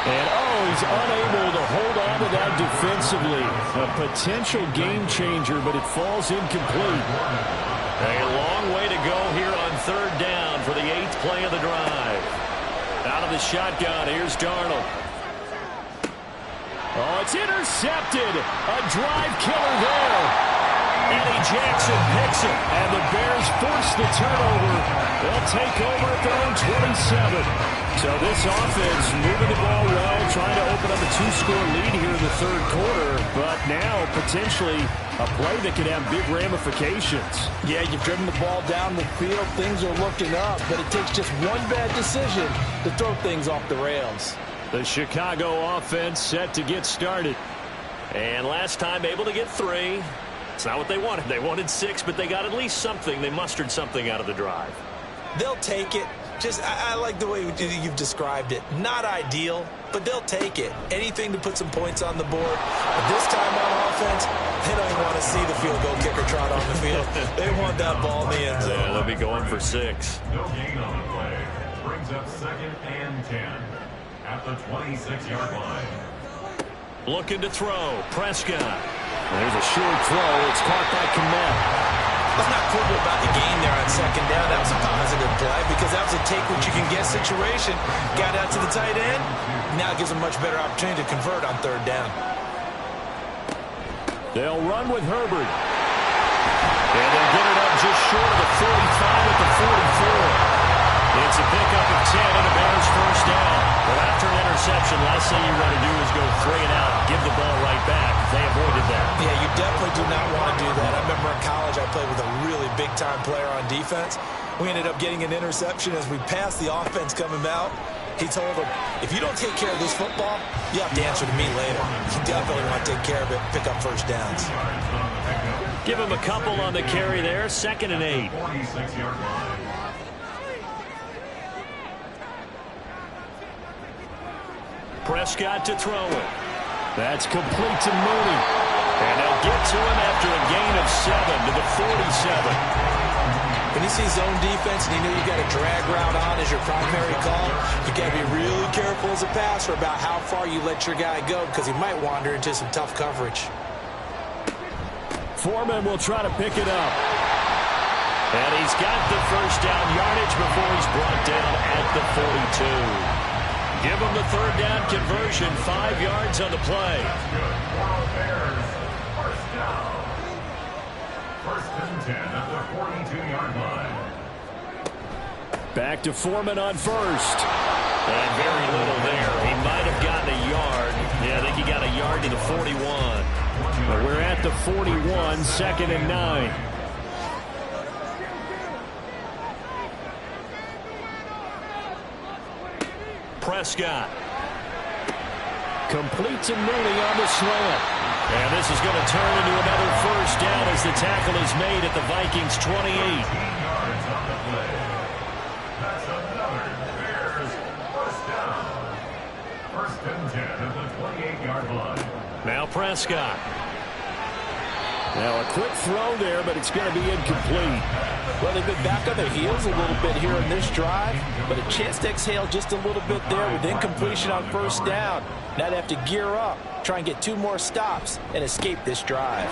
And, he's unable to hold on to that defensively. A potential game changer, but it falls incomplete. A long way to go here on 3rd down for the 8th play of the drive. Out of the shotgun, here's Darnold. Oh, it's intercepted. A drive killer there. Eddie Jackson picks it, and the Bears force the turnover. They'll take over at their own 27. So this offense moving the ball well, trying to open up a 2-score lead here in the 3rd quarter, but now potentially a play that could have big ramifications. Yeah, you've driven the ball down the field. Things are looking up, but it takes just one bad decision to throw things off the rails. The Chicago offense set to get started. And last time able to get 3. It's not what they wanted. They wanted 6, but they got at least something. They mustered something out of the drive. They'll take it. I like the way you've described it. Not ideal, but they'll take it. Anything to put some points on the board. But this time on offense, they don't even want to see the field goal kicker trot on the field. They want that ball in the end zone. Yeah, they'll be going for 6. No gain on the play. Brings up 2nd and 10 at the 26-yard line. Looking to throw. Prescott. There's a short throw. It's caught by Kmet. Let's not quibble about the gain there on 2nd down. That was a positive play because that was a take-what-you-can-get situation. Got out to the tight end. Now it gives them much better opportunity to convert on 3rd down. They'll run with Herbert. And they'll get it up just short of the 45 at the 44. It's a pickup of 10 and a Bears first down. Well, after an interception, last thing you want to do is go 3 and out and give the ball right back. They avoided that. Yeah, you definitely do not want to do that. I remember in college I played with a really big-time player on defense. We ended up getting an interception as we passed the offense coming out. He told him, if you don't take care of this football, you have to answer to me later. You definitely want to take care of it, pick up first downs. Give him a couple on the carry there, 2nd and 8. 46-yard line. Prescott to throw it. That's complete to Mooney. And they'll get to him after a gain of 7 to the 47. When you see zone defense and you know you got a drag route on as your primary call, you got to be really careful as a passer about how far you let your guy go because he might wander into some tough coverage. Foreman will try to pick it up. And he's got the first down yardage before he's brought down at the 42. Give him the 3rd down conversion, 5 yards on the play. First down. 1st and 10 at the 42-yard line. Back to Foreman on 1st. And very little there. He might have gotten a yard. Yeah, I think he got a yard to the 41. But we're at the 41, 2nd and 9. Prescott. Complete to Mooney on the slant. And this is going to turn into another first down as the tackle is made at the Vikings 28. 15 yards on the play. That's another Bears first down. First and 10 at the 28-yard line. Now Prescott. Now a quick throw there, but it's going to be incomplete. Well, they've been back on their heels a little bit here in this drive, but a chance to exhale just a little bit there with incompletion on first down. Now they have to gear up, try and get 2 more stops, and escape this drive.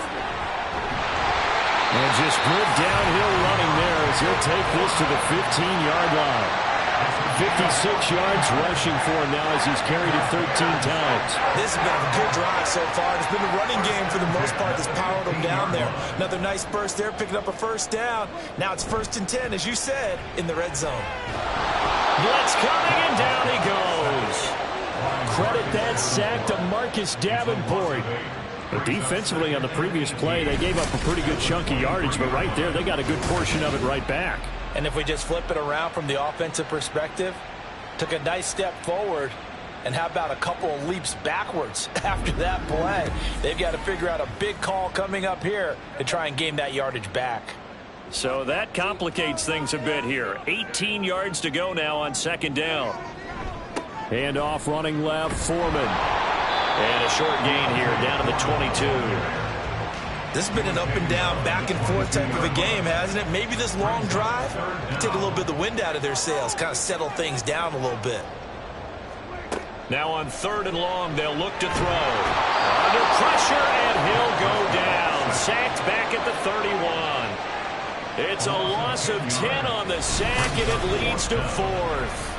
And just good downhill running there as he'll take this to the 15-yard line. 56 yards rushing for him now as he's carried it 13 times. This has been a good drive so far. It's been the running game for the most part that's powered him down there. Another nice burst there, picking up a first down. Now it's first and 10, as you said, in the red zone. Blitz coming, and down he goes. Credit that sack to Marcus Davenport. But defensively on the previous play, they gave up a pretty good chunk of yardage, but right there, they got a good portion of it right back. And if we just flip it around from the offensive perspective, took a nice step forward, and how about a couple of leaps backwards after that play? They've got to figure out a big call coming up here to try and gain that yardage back. So that complicates things a bit here. 18 yards to go now on second down. Hand off running left, Foreman. And a short gain here down to the 22. This has been an up and down, back and forth type of a game, hasn't it? Maybe this long drive, take a little bit of the wind out of their sails, kind of settle things down a little bit. Now on third and long, they'll look to throw. Under pressure, and he'll go down. Sacked back at the 31. It's a loss of 10 on the sack, and it leads to fourth.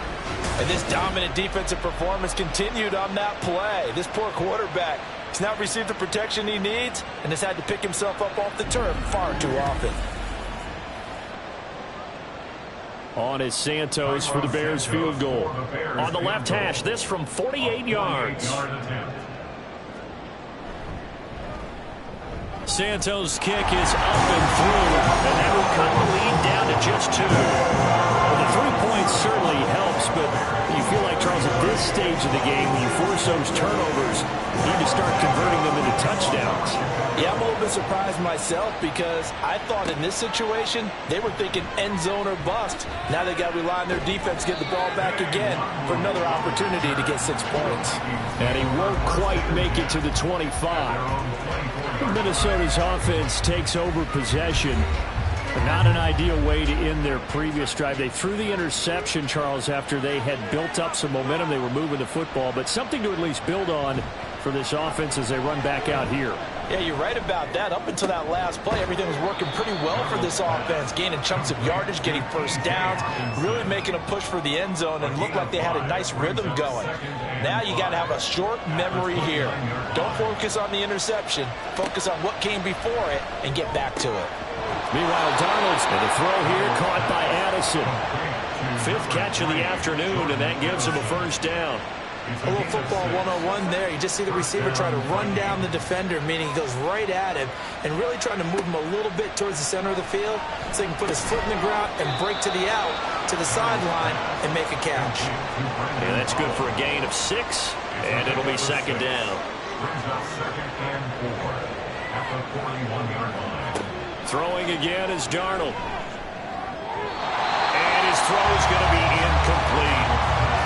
And this dominant defensive performance continued on that play. This poor quarterback has not received the protection he needs and has had to pick himself up off the turf far too often. On is Santos for the Bears field goal. On the left hash, this from 48 yards. Santos' kick is up and through, and that will cut the lead down to just 2. Well, the 3 points certainly helps, but you feel like, Charles, at this stage of the game, when you force those turnovers, you need to start converting them into touchdowns. Yeah, I'm a little bit surprised myself because I thought in this situation they were thinking end zone or bust. Now they got to rely on their defense to get the ball back again for another opportunity to get 6 points. And he won't quite make it to the 25. Minnesota's offense takes over possession. Not an ideal way to end their previous drive. They threw the interception, Charles, after they had built up some momentum. They were moving the football, but something to at least build on for this offense as they run back out here. Yeah, you're right about that. Up until that last play, everything was working pretty well for this offense, gaining chunks of yardage, getting first downs, really making a push for the end zone, and looked like they had a nice rhythm going. Now you got to have a short memory here. Don't focus on the interception. Focus on what came before it and get back to it. Meanwhile, Darnold's and the throw here caught by Addison. 5th catch of the afternoon, and that gives him a first down. A little football 101 there. You just see the receiver try to run down the defender, meaning he goes right at him and really trying to move him a little bit towards the center of the field so he can put his foot in the ground and break to the out, to the sideline, and make a catch. Yeah, that's good for a gain of 6, and it'll be second down. Brings up second and 4 at the 41-yard line. Throwing again is Darnold. And his throw is going to be incomplete.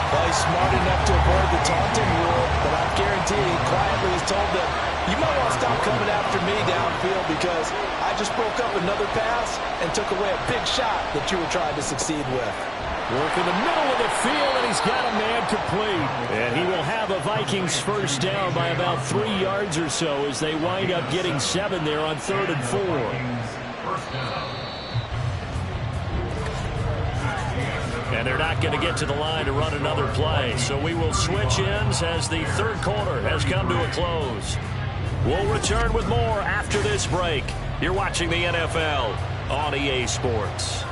Well, he's smart enough to avoid the taunting rule, but I guarantee he quietly has told them, you might want to stop coming after me downfield because I just broke up another pass and took away a big shot that you were trying to succeed with. Work in the middle of the field, and he's got a man complete. And he will have a Vikings first down by about 3 yards or so as they wind up getting 7 there on 3rd and 4. First down. And they're not going to get to the line to run another play. So we will switch ends as the third quarter has come to a close. We'll return with more after this break. You're watching the NFL on EA Sports.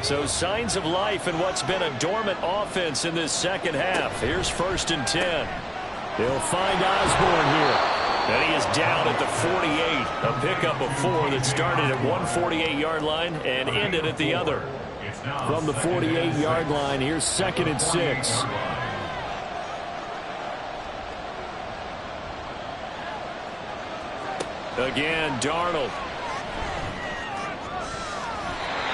So signs of life in what's been a dormant offense in this second half. Here's 1st and 10. They'll find Osborne here. And he is down at the 48. A pickup of 4 that started at one 48-yard line and ended at the other. From the 48-yard line, here's 2nd and 6. Again, Darnold.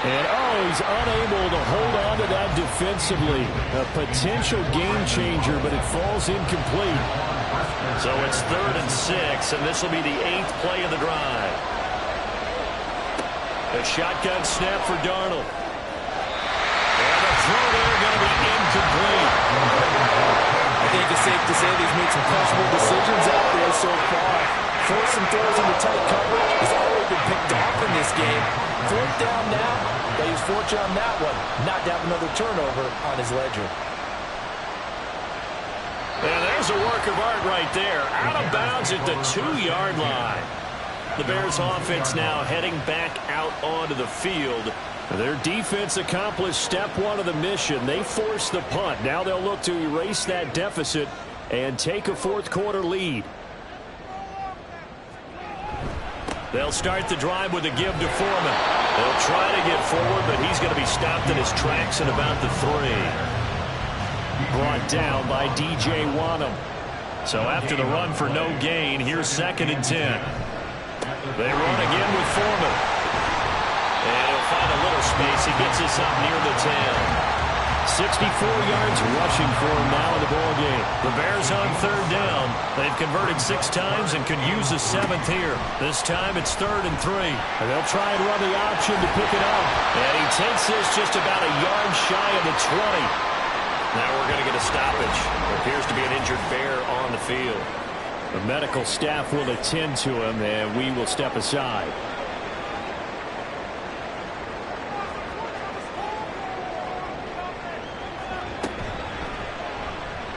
And, oh, he's unable to hold on to that defensively. A potential game changer, but it falls incomplete. So it's 3rd and 6, and this will be the 8th play of the drive. A shotgun snap for Darnold. And the throw there going to be incomplete. I think it's safe to say he's made some questionable decisions out there so far. Forcing throws into tight coverage has already been picked off in this game. 4th down now, but he was fortunate on that one, not to have another turnover on his ledger. And there's a work of art right there. Out of bounds at the 2-yard line. The Bears offense now heading back out onto the field. Their defense accomplished step 1 of the mission. They forced the punt. Now they'll look to erase that deficit and take a 4th quarter lead. They'll start the drive with a give to Foreman. They'll try to get forward, but he's going to be stopped in his tracks at about the 3. Brought down by DJ Wanham. So after the run for no gain, here's 2nd and 10. They run again with Foreman. And he'll find a little space. He gets us up near the 10. 64 yards rushing for him now in the ball game. The Bears on 3rd down. They've converted 6 times and could use a 7th here. This time it's 3rd and 3. And they'll try and run the option to pick it up. And he takes this just about a yard shy of the 20. Now we're going to get a stoppage. There appears to be an injured Bear on the field. The medical staff will attend to him, and we will step aside.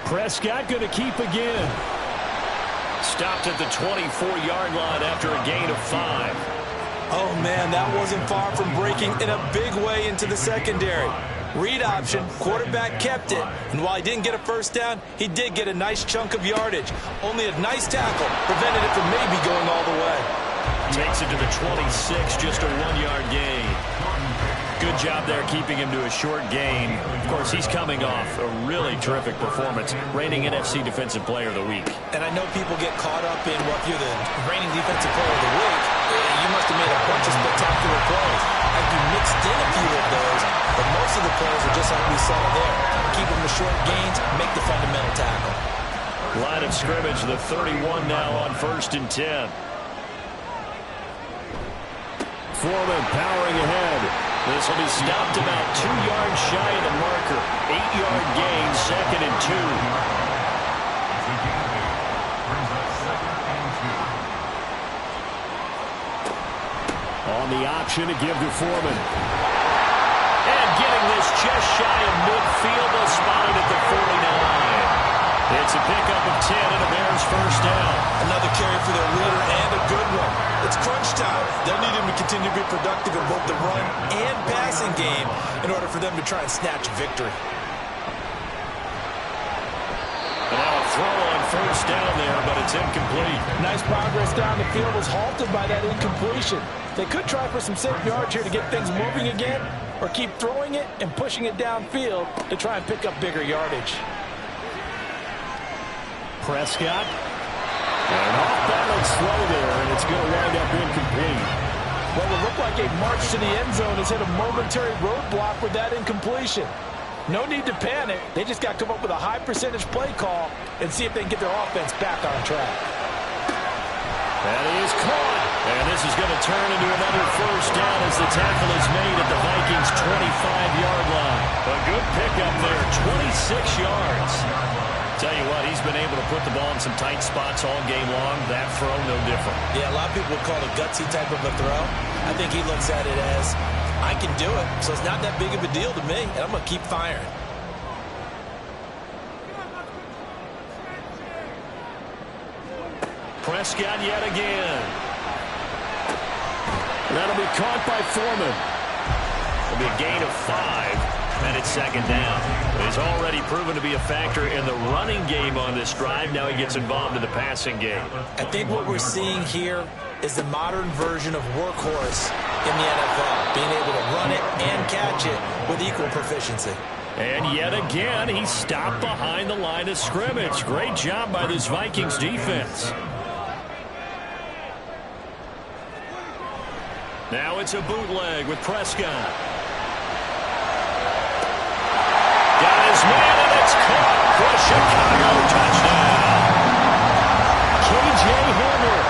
Prescott going to keep again. Stopped at the 24-yard line after a gain of 5. Oh, man, that wasn't far from breaking in a big way into the secondary. Read option, quarterback kept it, and while he didn't get a 1st down, he did get a nice chunk of yardage. Only a nice tackle prevented it from maybe going all the way. Takes it to the 26, just a 1-yard gain. Good job there keeping him to a short gain. Of course, he's coming off a really terrific performance, reigning NFC Defensive Player of the Week. And I know people get caught up in, well, if you're the reigning Defensive Player of the Week, you must have made a bunch of spectacular plays. I think you mixed in a few of those, but most of the plays are just like we saw there. Keep them to short gains, make the fundamental tackle. Line of scrimmage, the 31 now on 1st and 10. Foreman powering ahead. This will be stopped about 2 yards shy of the marker. 8-yard gain, 2nd and 2. On the option to give to Foreman. And getting this just shy of midfield, they'll spot it at the 49. It's a pickup of 10 and a Bears 1st down. Another carry for their leader and a good one. It's crunch time. They'll need him to continue to be productive in both the run and passing game in order for them to try and snatch victory. And now a throw on 1st down there, but it's incomplete. Nice progress down the field was halted by that incompletion. They could try for some safe yards here to get things moving again, or keep throwing it and pushing it downfield to try and pick up bigger yardage. Prescott. An off-balance throw there, and it's going to wind up incomplete. Well, it looked like a march to the end zone has hit a momentary roadblock with that incompletion. No need to panic. They just got to come up with a high percentage play call and see if they can get their offense back on track. That is caught. And this is going to turn into another 1st down as the tackle is made at the Vikings' 25-yard line. A good pickup there, 26 yards. Tell you what, he's been able to put the ball in some tight spots all game long. That throw, no different. Yeah, a lot of people would call it a gutsy type of a throw. I think he looks at it as, I can do it, so it's not that big of a deal to me, and I'm going to keep firing. Prescott yet again. That'll be caught by Foreman. It'll be a gain of 5. And it's 2nd down. He's already proven to be a factor in the running game on this drive. Now he gets involved in the passing game. I think what we're seeing here is the modern version of workhorse in the NFL, being able to run it and catch it with equal proficiency. And yet again, he's stopped behind the line of scrimmage. Great job by this Vikings defense. Now it's a bootleg with Prescott. Got his man, and it's caught for a Chicago touchdown. K.J. Hamler,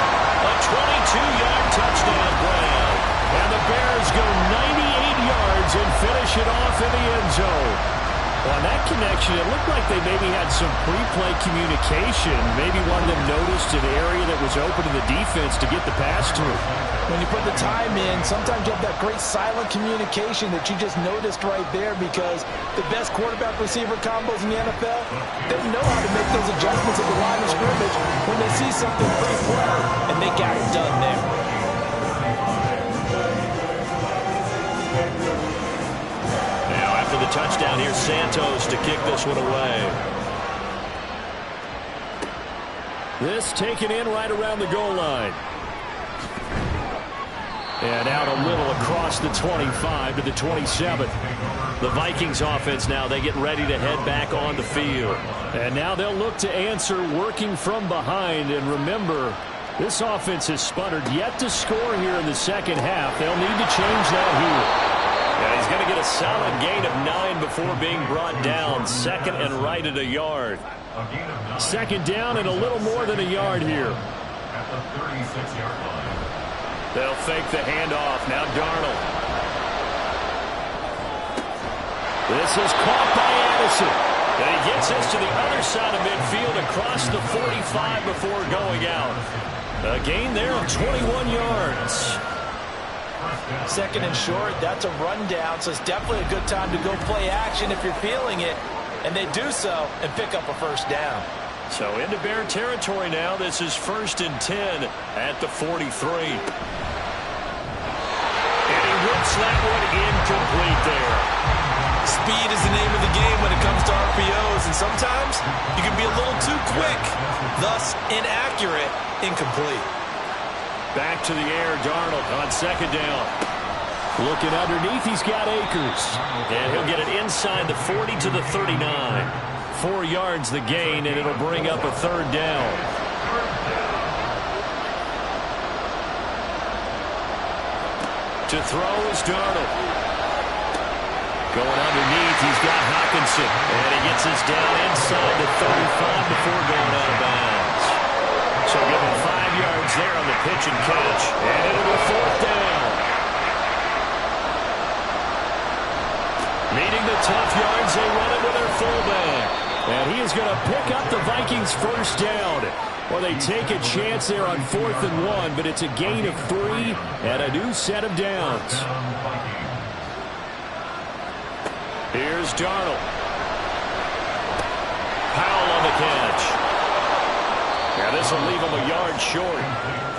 a 22-yard touchdown grab. And the Bears go 98 yards and finish it off in the end zone. On that connection, it looked like they maybe had some pre-play communication. Maybe one of them noticed an area that was open to the defense to get the pass through. When you put the time in, sometimes you have that great silent communication that you just noticed right there, because the best quarterback-receiver combos in the NFL, they know how to make those adjustments at the line of scrimmage when they see something pre-play, and they got it done there. After the touchdown, here's Santos to kick this one away. This taken in right around the goal line. And out a little across the 25 to the 27. The Vikings offense now, they get ready to head back on the field. And now they'll look to answer working from behind. And remember, this offense has sputtered yet to score here in the second half. They'll need to change that here. Yeah, he's going to get a solid gain of 9 before being brought down. Second and right at a yard. Second down and a little more than a yard here. At the 36-yard line. They'll fake the handoff. Now Darnold. This is caught by Addison. And he gets this to the other side of midfield across the 45 before going out. A gain there of 21 yards. Second and short, that's a rundown, so it's definitely a good time to go play action if you're feeling it. And they do so and pick up a first down. So into Bear territory now. This is 1st and 10 at the 43. And he rips that one incomplete there. Speed is the name of the game when it comes to RPOs, and sometimes you can be a little too quick, thus inaccurate, incomplete. Back to the air, Darnold on second down. Looking underneath, he's got Akers. And he'll get it inside the 40 to the 39. 4 yards the gain, and it'll bring up a third down. To throw is Darnold. Going underneath, he's got Hawkinson. And he gets this down inside the 35 before going out of bounds. So give him 5 yards there on the pitch and catch. And it'll be fourth down. Needing the tough yards, they run it with their fullback. And he is going to pick up the Vikings first down. Well, they take a chance there on 4th and 1, but it's a gain of 3 and a new set of downs. Here's Darnold. Powell on the catch. Yeah, this will leave him a yard short.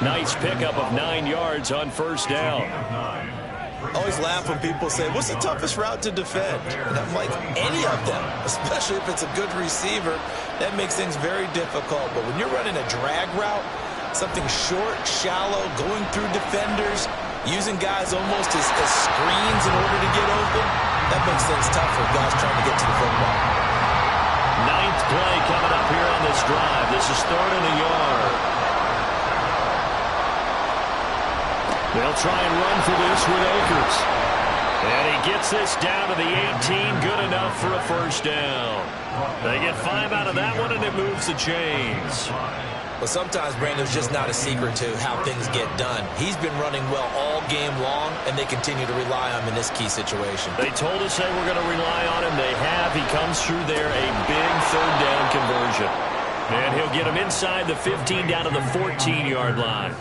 Nice pickup of 9 yards on first down. Always laugh when people say, what's the toughest route to defend? And I'm like, any of them, especially if it's a good receiver. That makes things very difficult. But when you're running a drag route, something short, shallow, going through defenders, using guys almost as screens in order to get open, that makes things tough for guys trying to get to the football. 9th play coming up here on this drive. This is 3rd and a yard. They'll try and run for this with Akers. And he gets this down to the 18. Good enough for a first down. They get 5 out of that one, and it moves the chains. But sometimes, Brandon's just not a secret to how things get done. He's been running well all game long, and they continue to rely on him in this key situation. They told us they were going to rely on him. They have. He comes through there, a big third down conversion. And he'll get him inside the 15 down to the 14-yard line.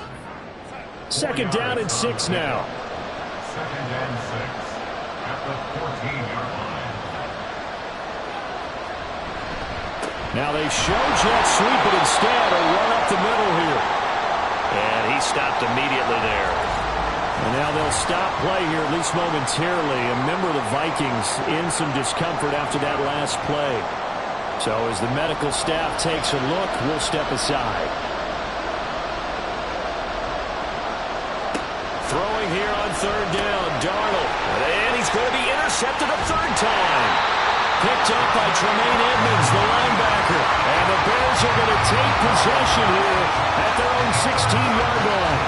Second down and 6 now. Second and 6 at the 14-yard line. Now they show jet sweep, but instead a run up the middle here. And he stopped immediately there. And now they'll stop play here, at least momentarily. A member of the Vikings in some discomfort after that last play. So as the medical staff takes a look, we'll step aside. Throwing here on third down, Darnold. And he's going to be intercepted a third time. Picked up by Tremaine Edmonds, the linebacker. And the Bears are going to take possession here at their own 16-yard line.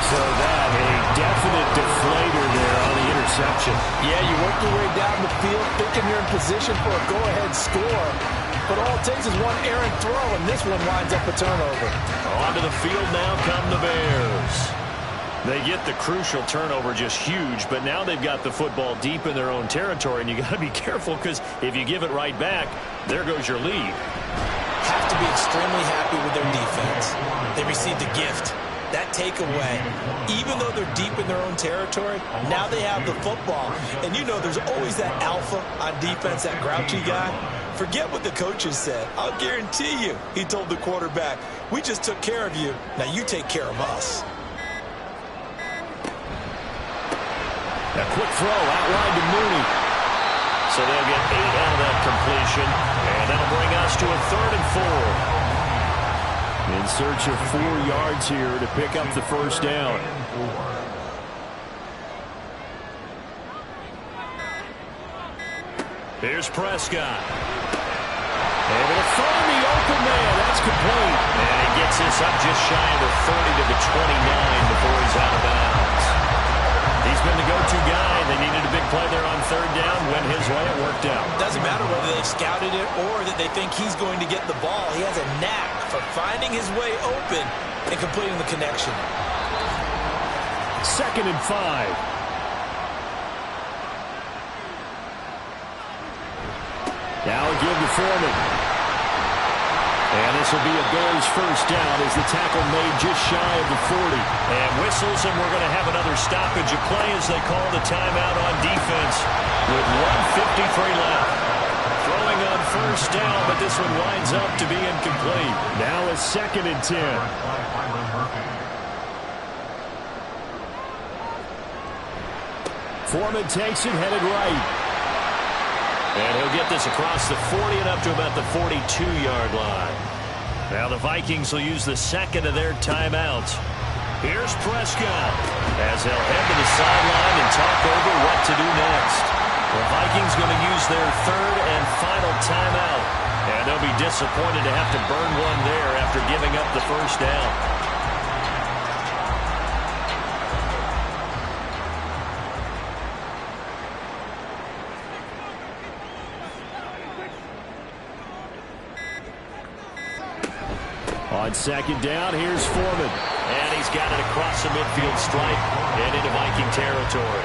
So that, a definite deflator there on the interception. Yeah, you work your way down the field thinking you're in position for a go-ahead score. But all it takes is one errant throw, and this one winds up a turnover. Onto the field now come the Bears. They get the crucial turnover, just huge, but now they've got the football deep in their own territory, and you got to be careful because if you give it right back, there goes your lead. Have to be extremely happy with their defense. They received a gift. That takeaway, even though they're deep in their own territory, now they have the football. And you know there's always that alpha on defense, that grouchy guy. Forget what the coaches said. I'll guarantee you, he told the quarterback, we just took care of you. Now you take care of us. A quick throw outlined to Mooney. So they'll get 8 out of that completion, and that'll bring us to a 3rd and 4. In search of 4 yards here to pick up the first down. Here's Prescott. Able to find the open man. That's complete. And he gets this up just shy of the 30 to the 29 before he's out of bounds. He's been the go-to guy. They needed a big play there on 3rd down. Went his way. It worked out. Doesn't matter whether they've scouted it or that they think he's going to get the ball. He has a knack for finding his way open and completing the connection. 2nd and 5. Now a give to Foreman. And this will be a Bears first down as the tackle made just shy of the 40. And whistles, and we're going to have another stoppage of play as they call the timeout on defense with 1:53 left. Throwing on first down, but this one winds up to be incomplete. Now a 2nd and 10. Foreman takes it, headed right. And he'll get this across the 40 and up to about the 42-yard line. Now the Vikings will use the 2nd of their timeouts. Here's Prescott as they'll head to the sideline and talk over what to do next. The Vikings going to use their 3rd and final timeout. And they'll be disappointed to have to burn one there after giving up the first down. On 2nd down, here's Foreman. And he's got it across the midfield stripe and into Viking territory.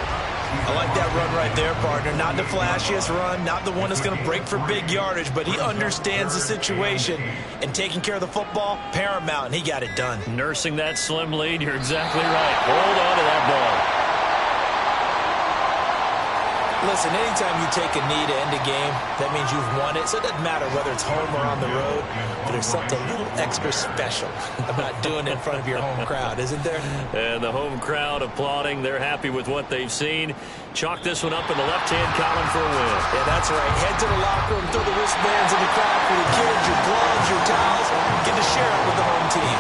I like that run right there, partner. Not the flashiest run, not the one that's going to break for big yardage, but he understands the situation, and taking care of the football, paramount, and he got it done. Nursing that slim lead, you're exactly right. Hold on to that ball. Listen, anytime you take a knee to end a game, that means you've won it. So it doesn't matter whether it's home or on the road, but there's something a little extra special about doing it in front of your home crowd, isn't there? And the home crowd applauding. They're happy with what they've seen. Chalk this one up in the left-hand column for a win. Yeah, that's right. Head to the locker room, throw the wristbands in the crowd for the kids, your gloves, your towels. Get to share it with the home team.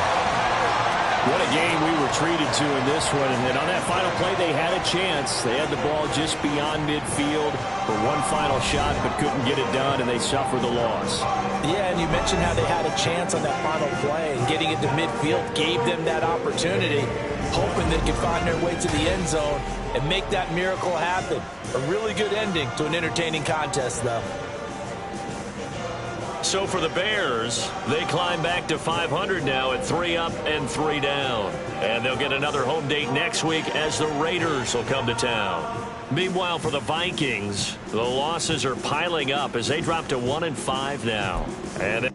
What a game we were treated to in this one. And on that final play, they had a chance. They had the ball just beyond midfield for one final shot, but couldn't get it done, and they suffered the loss. Yeah, and you mentioned how they had a chance on that final play, and getting it to midfield gave them that opportunity, hoping they could find their way to the end zone and make that miracle happen. A really good ending to an entertaining contest, though. So for the Bears, they climb back to 500 now at 3 up and 3 down. And they'll get another home date next week as the Raiders will come to town. Meanwhile, for the Vikings, the losses are piling up as they drop to 1-5 now. And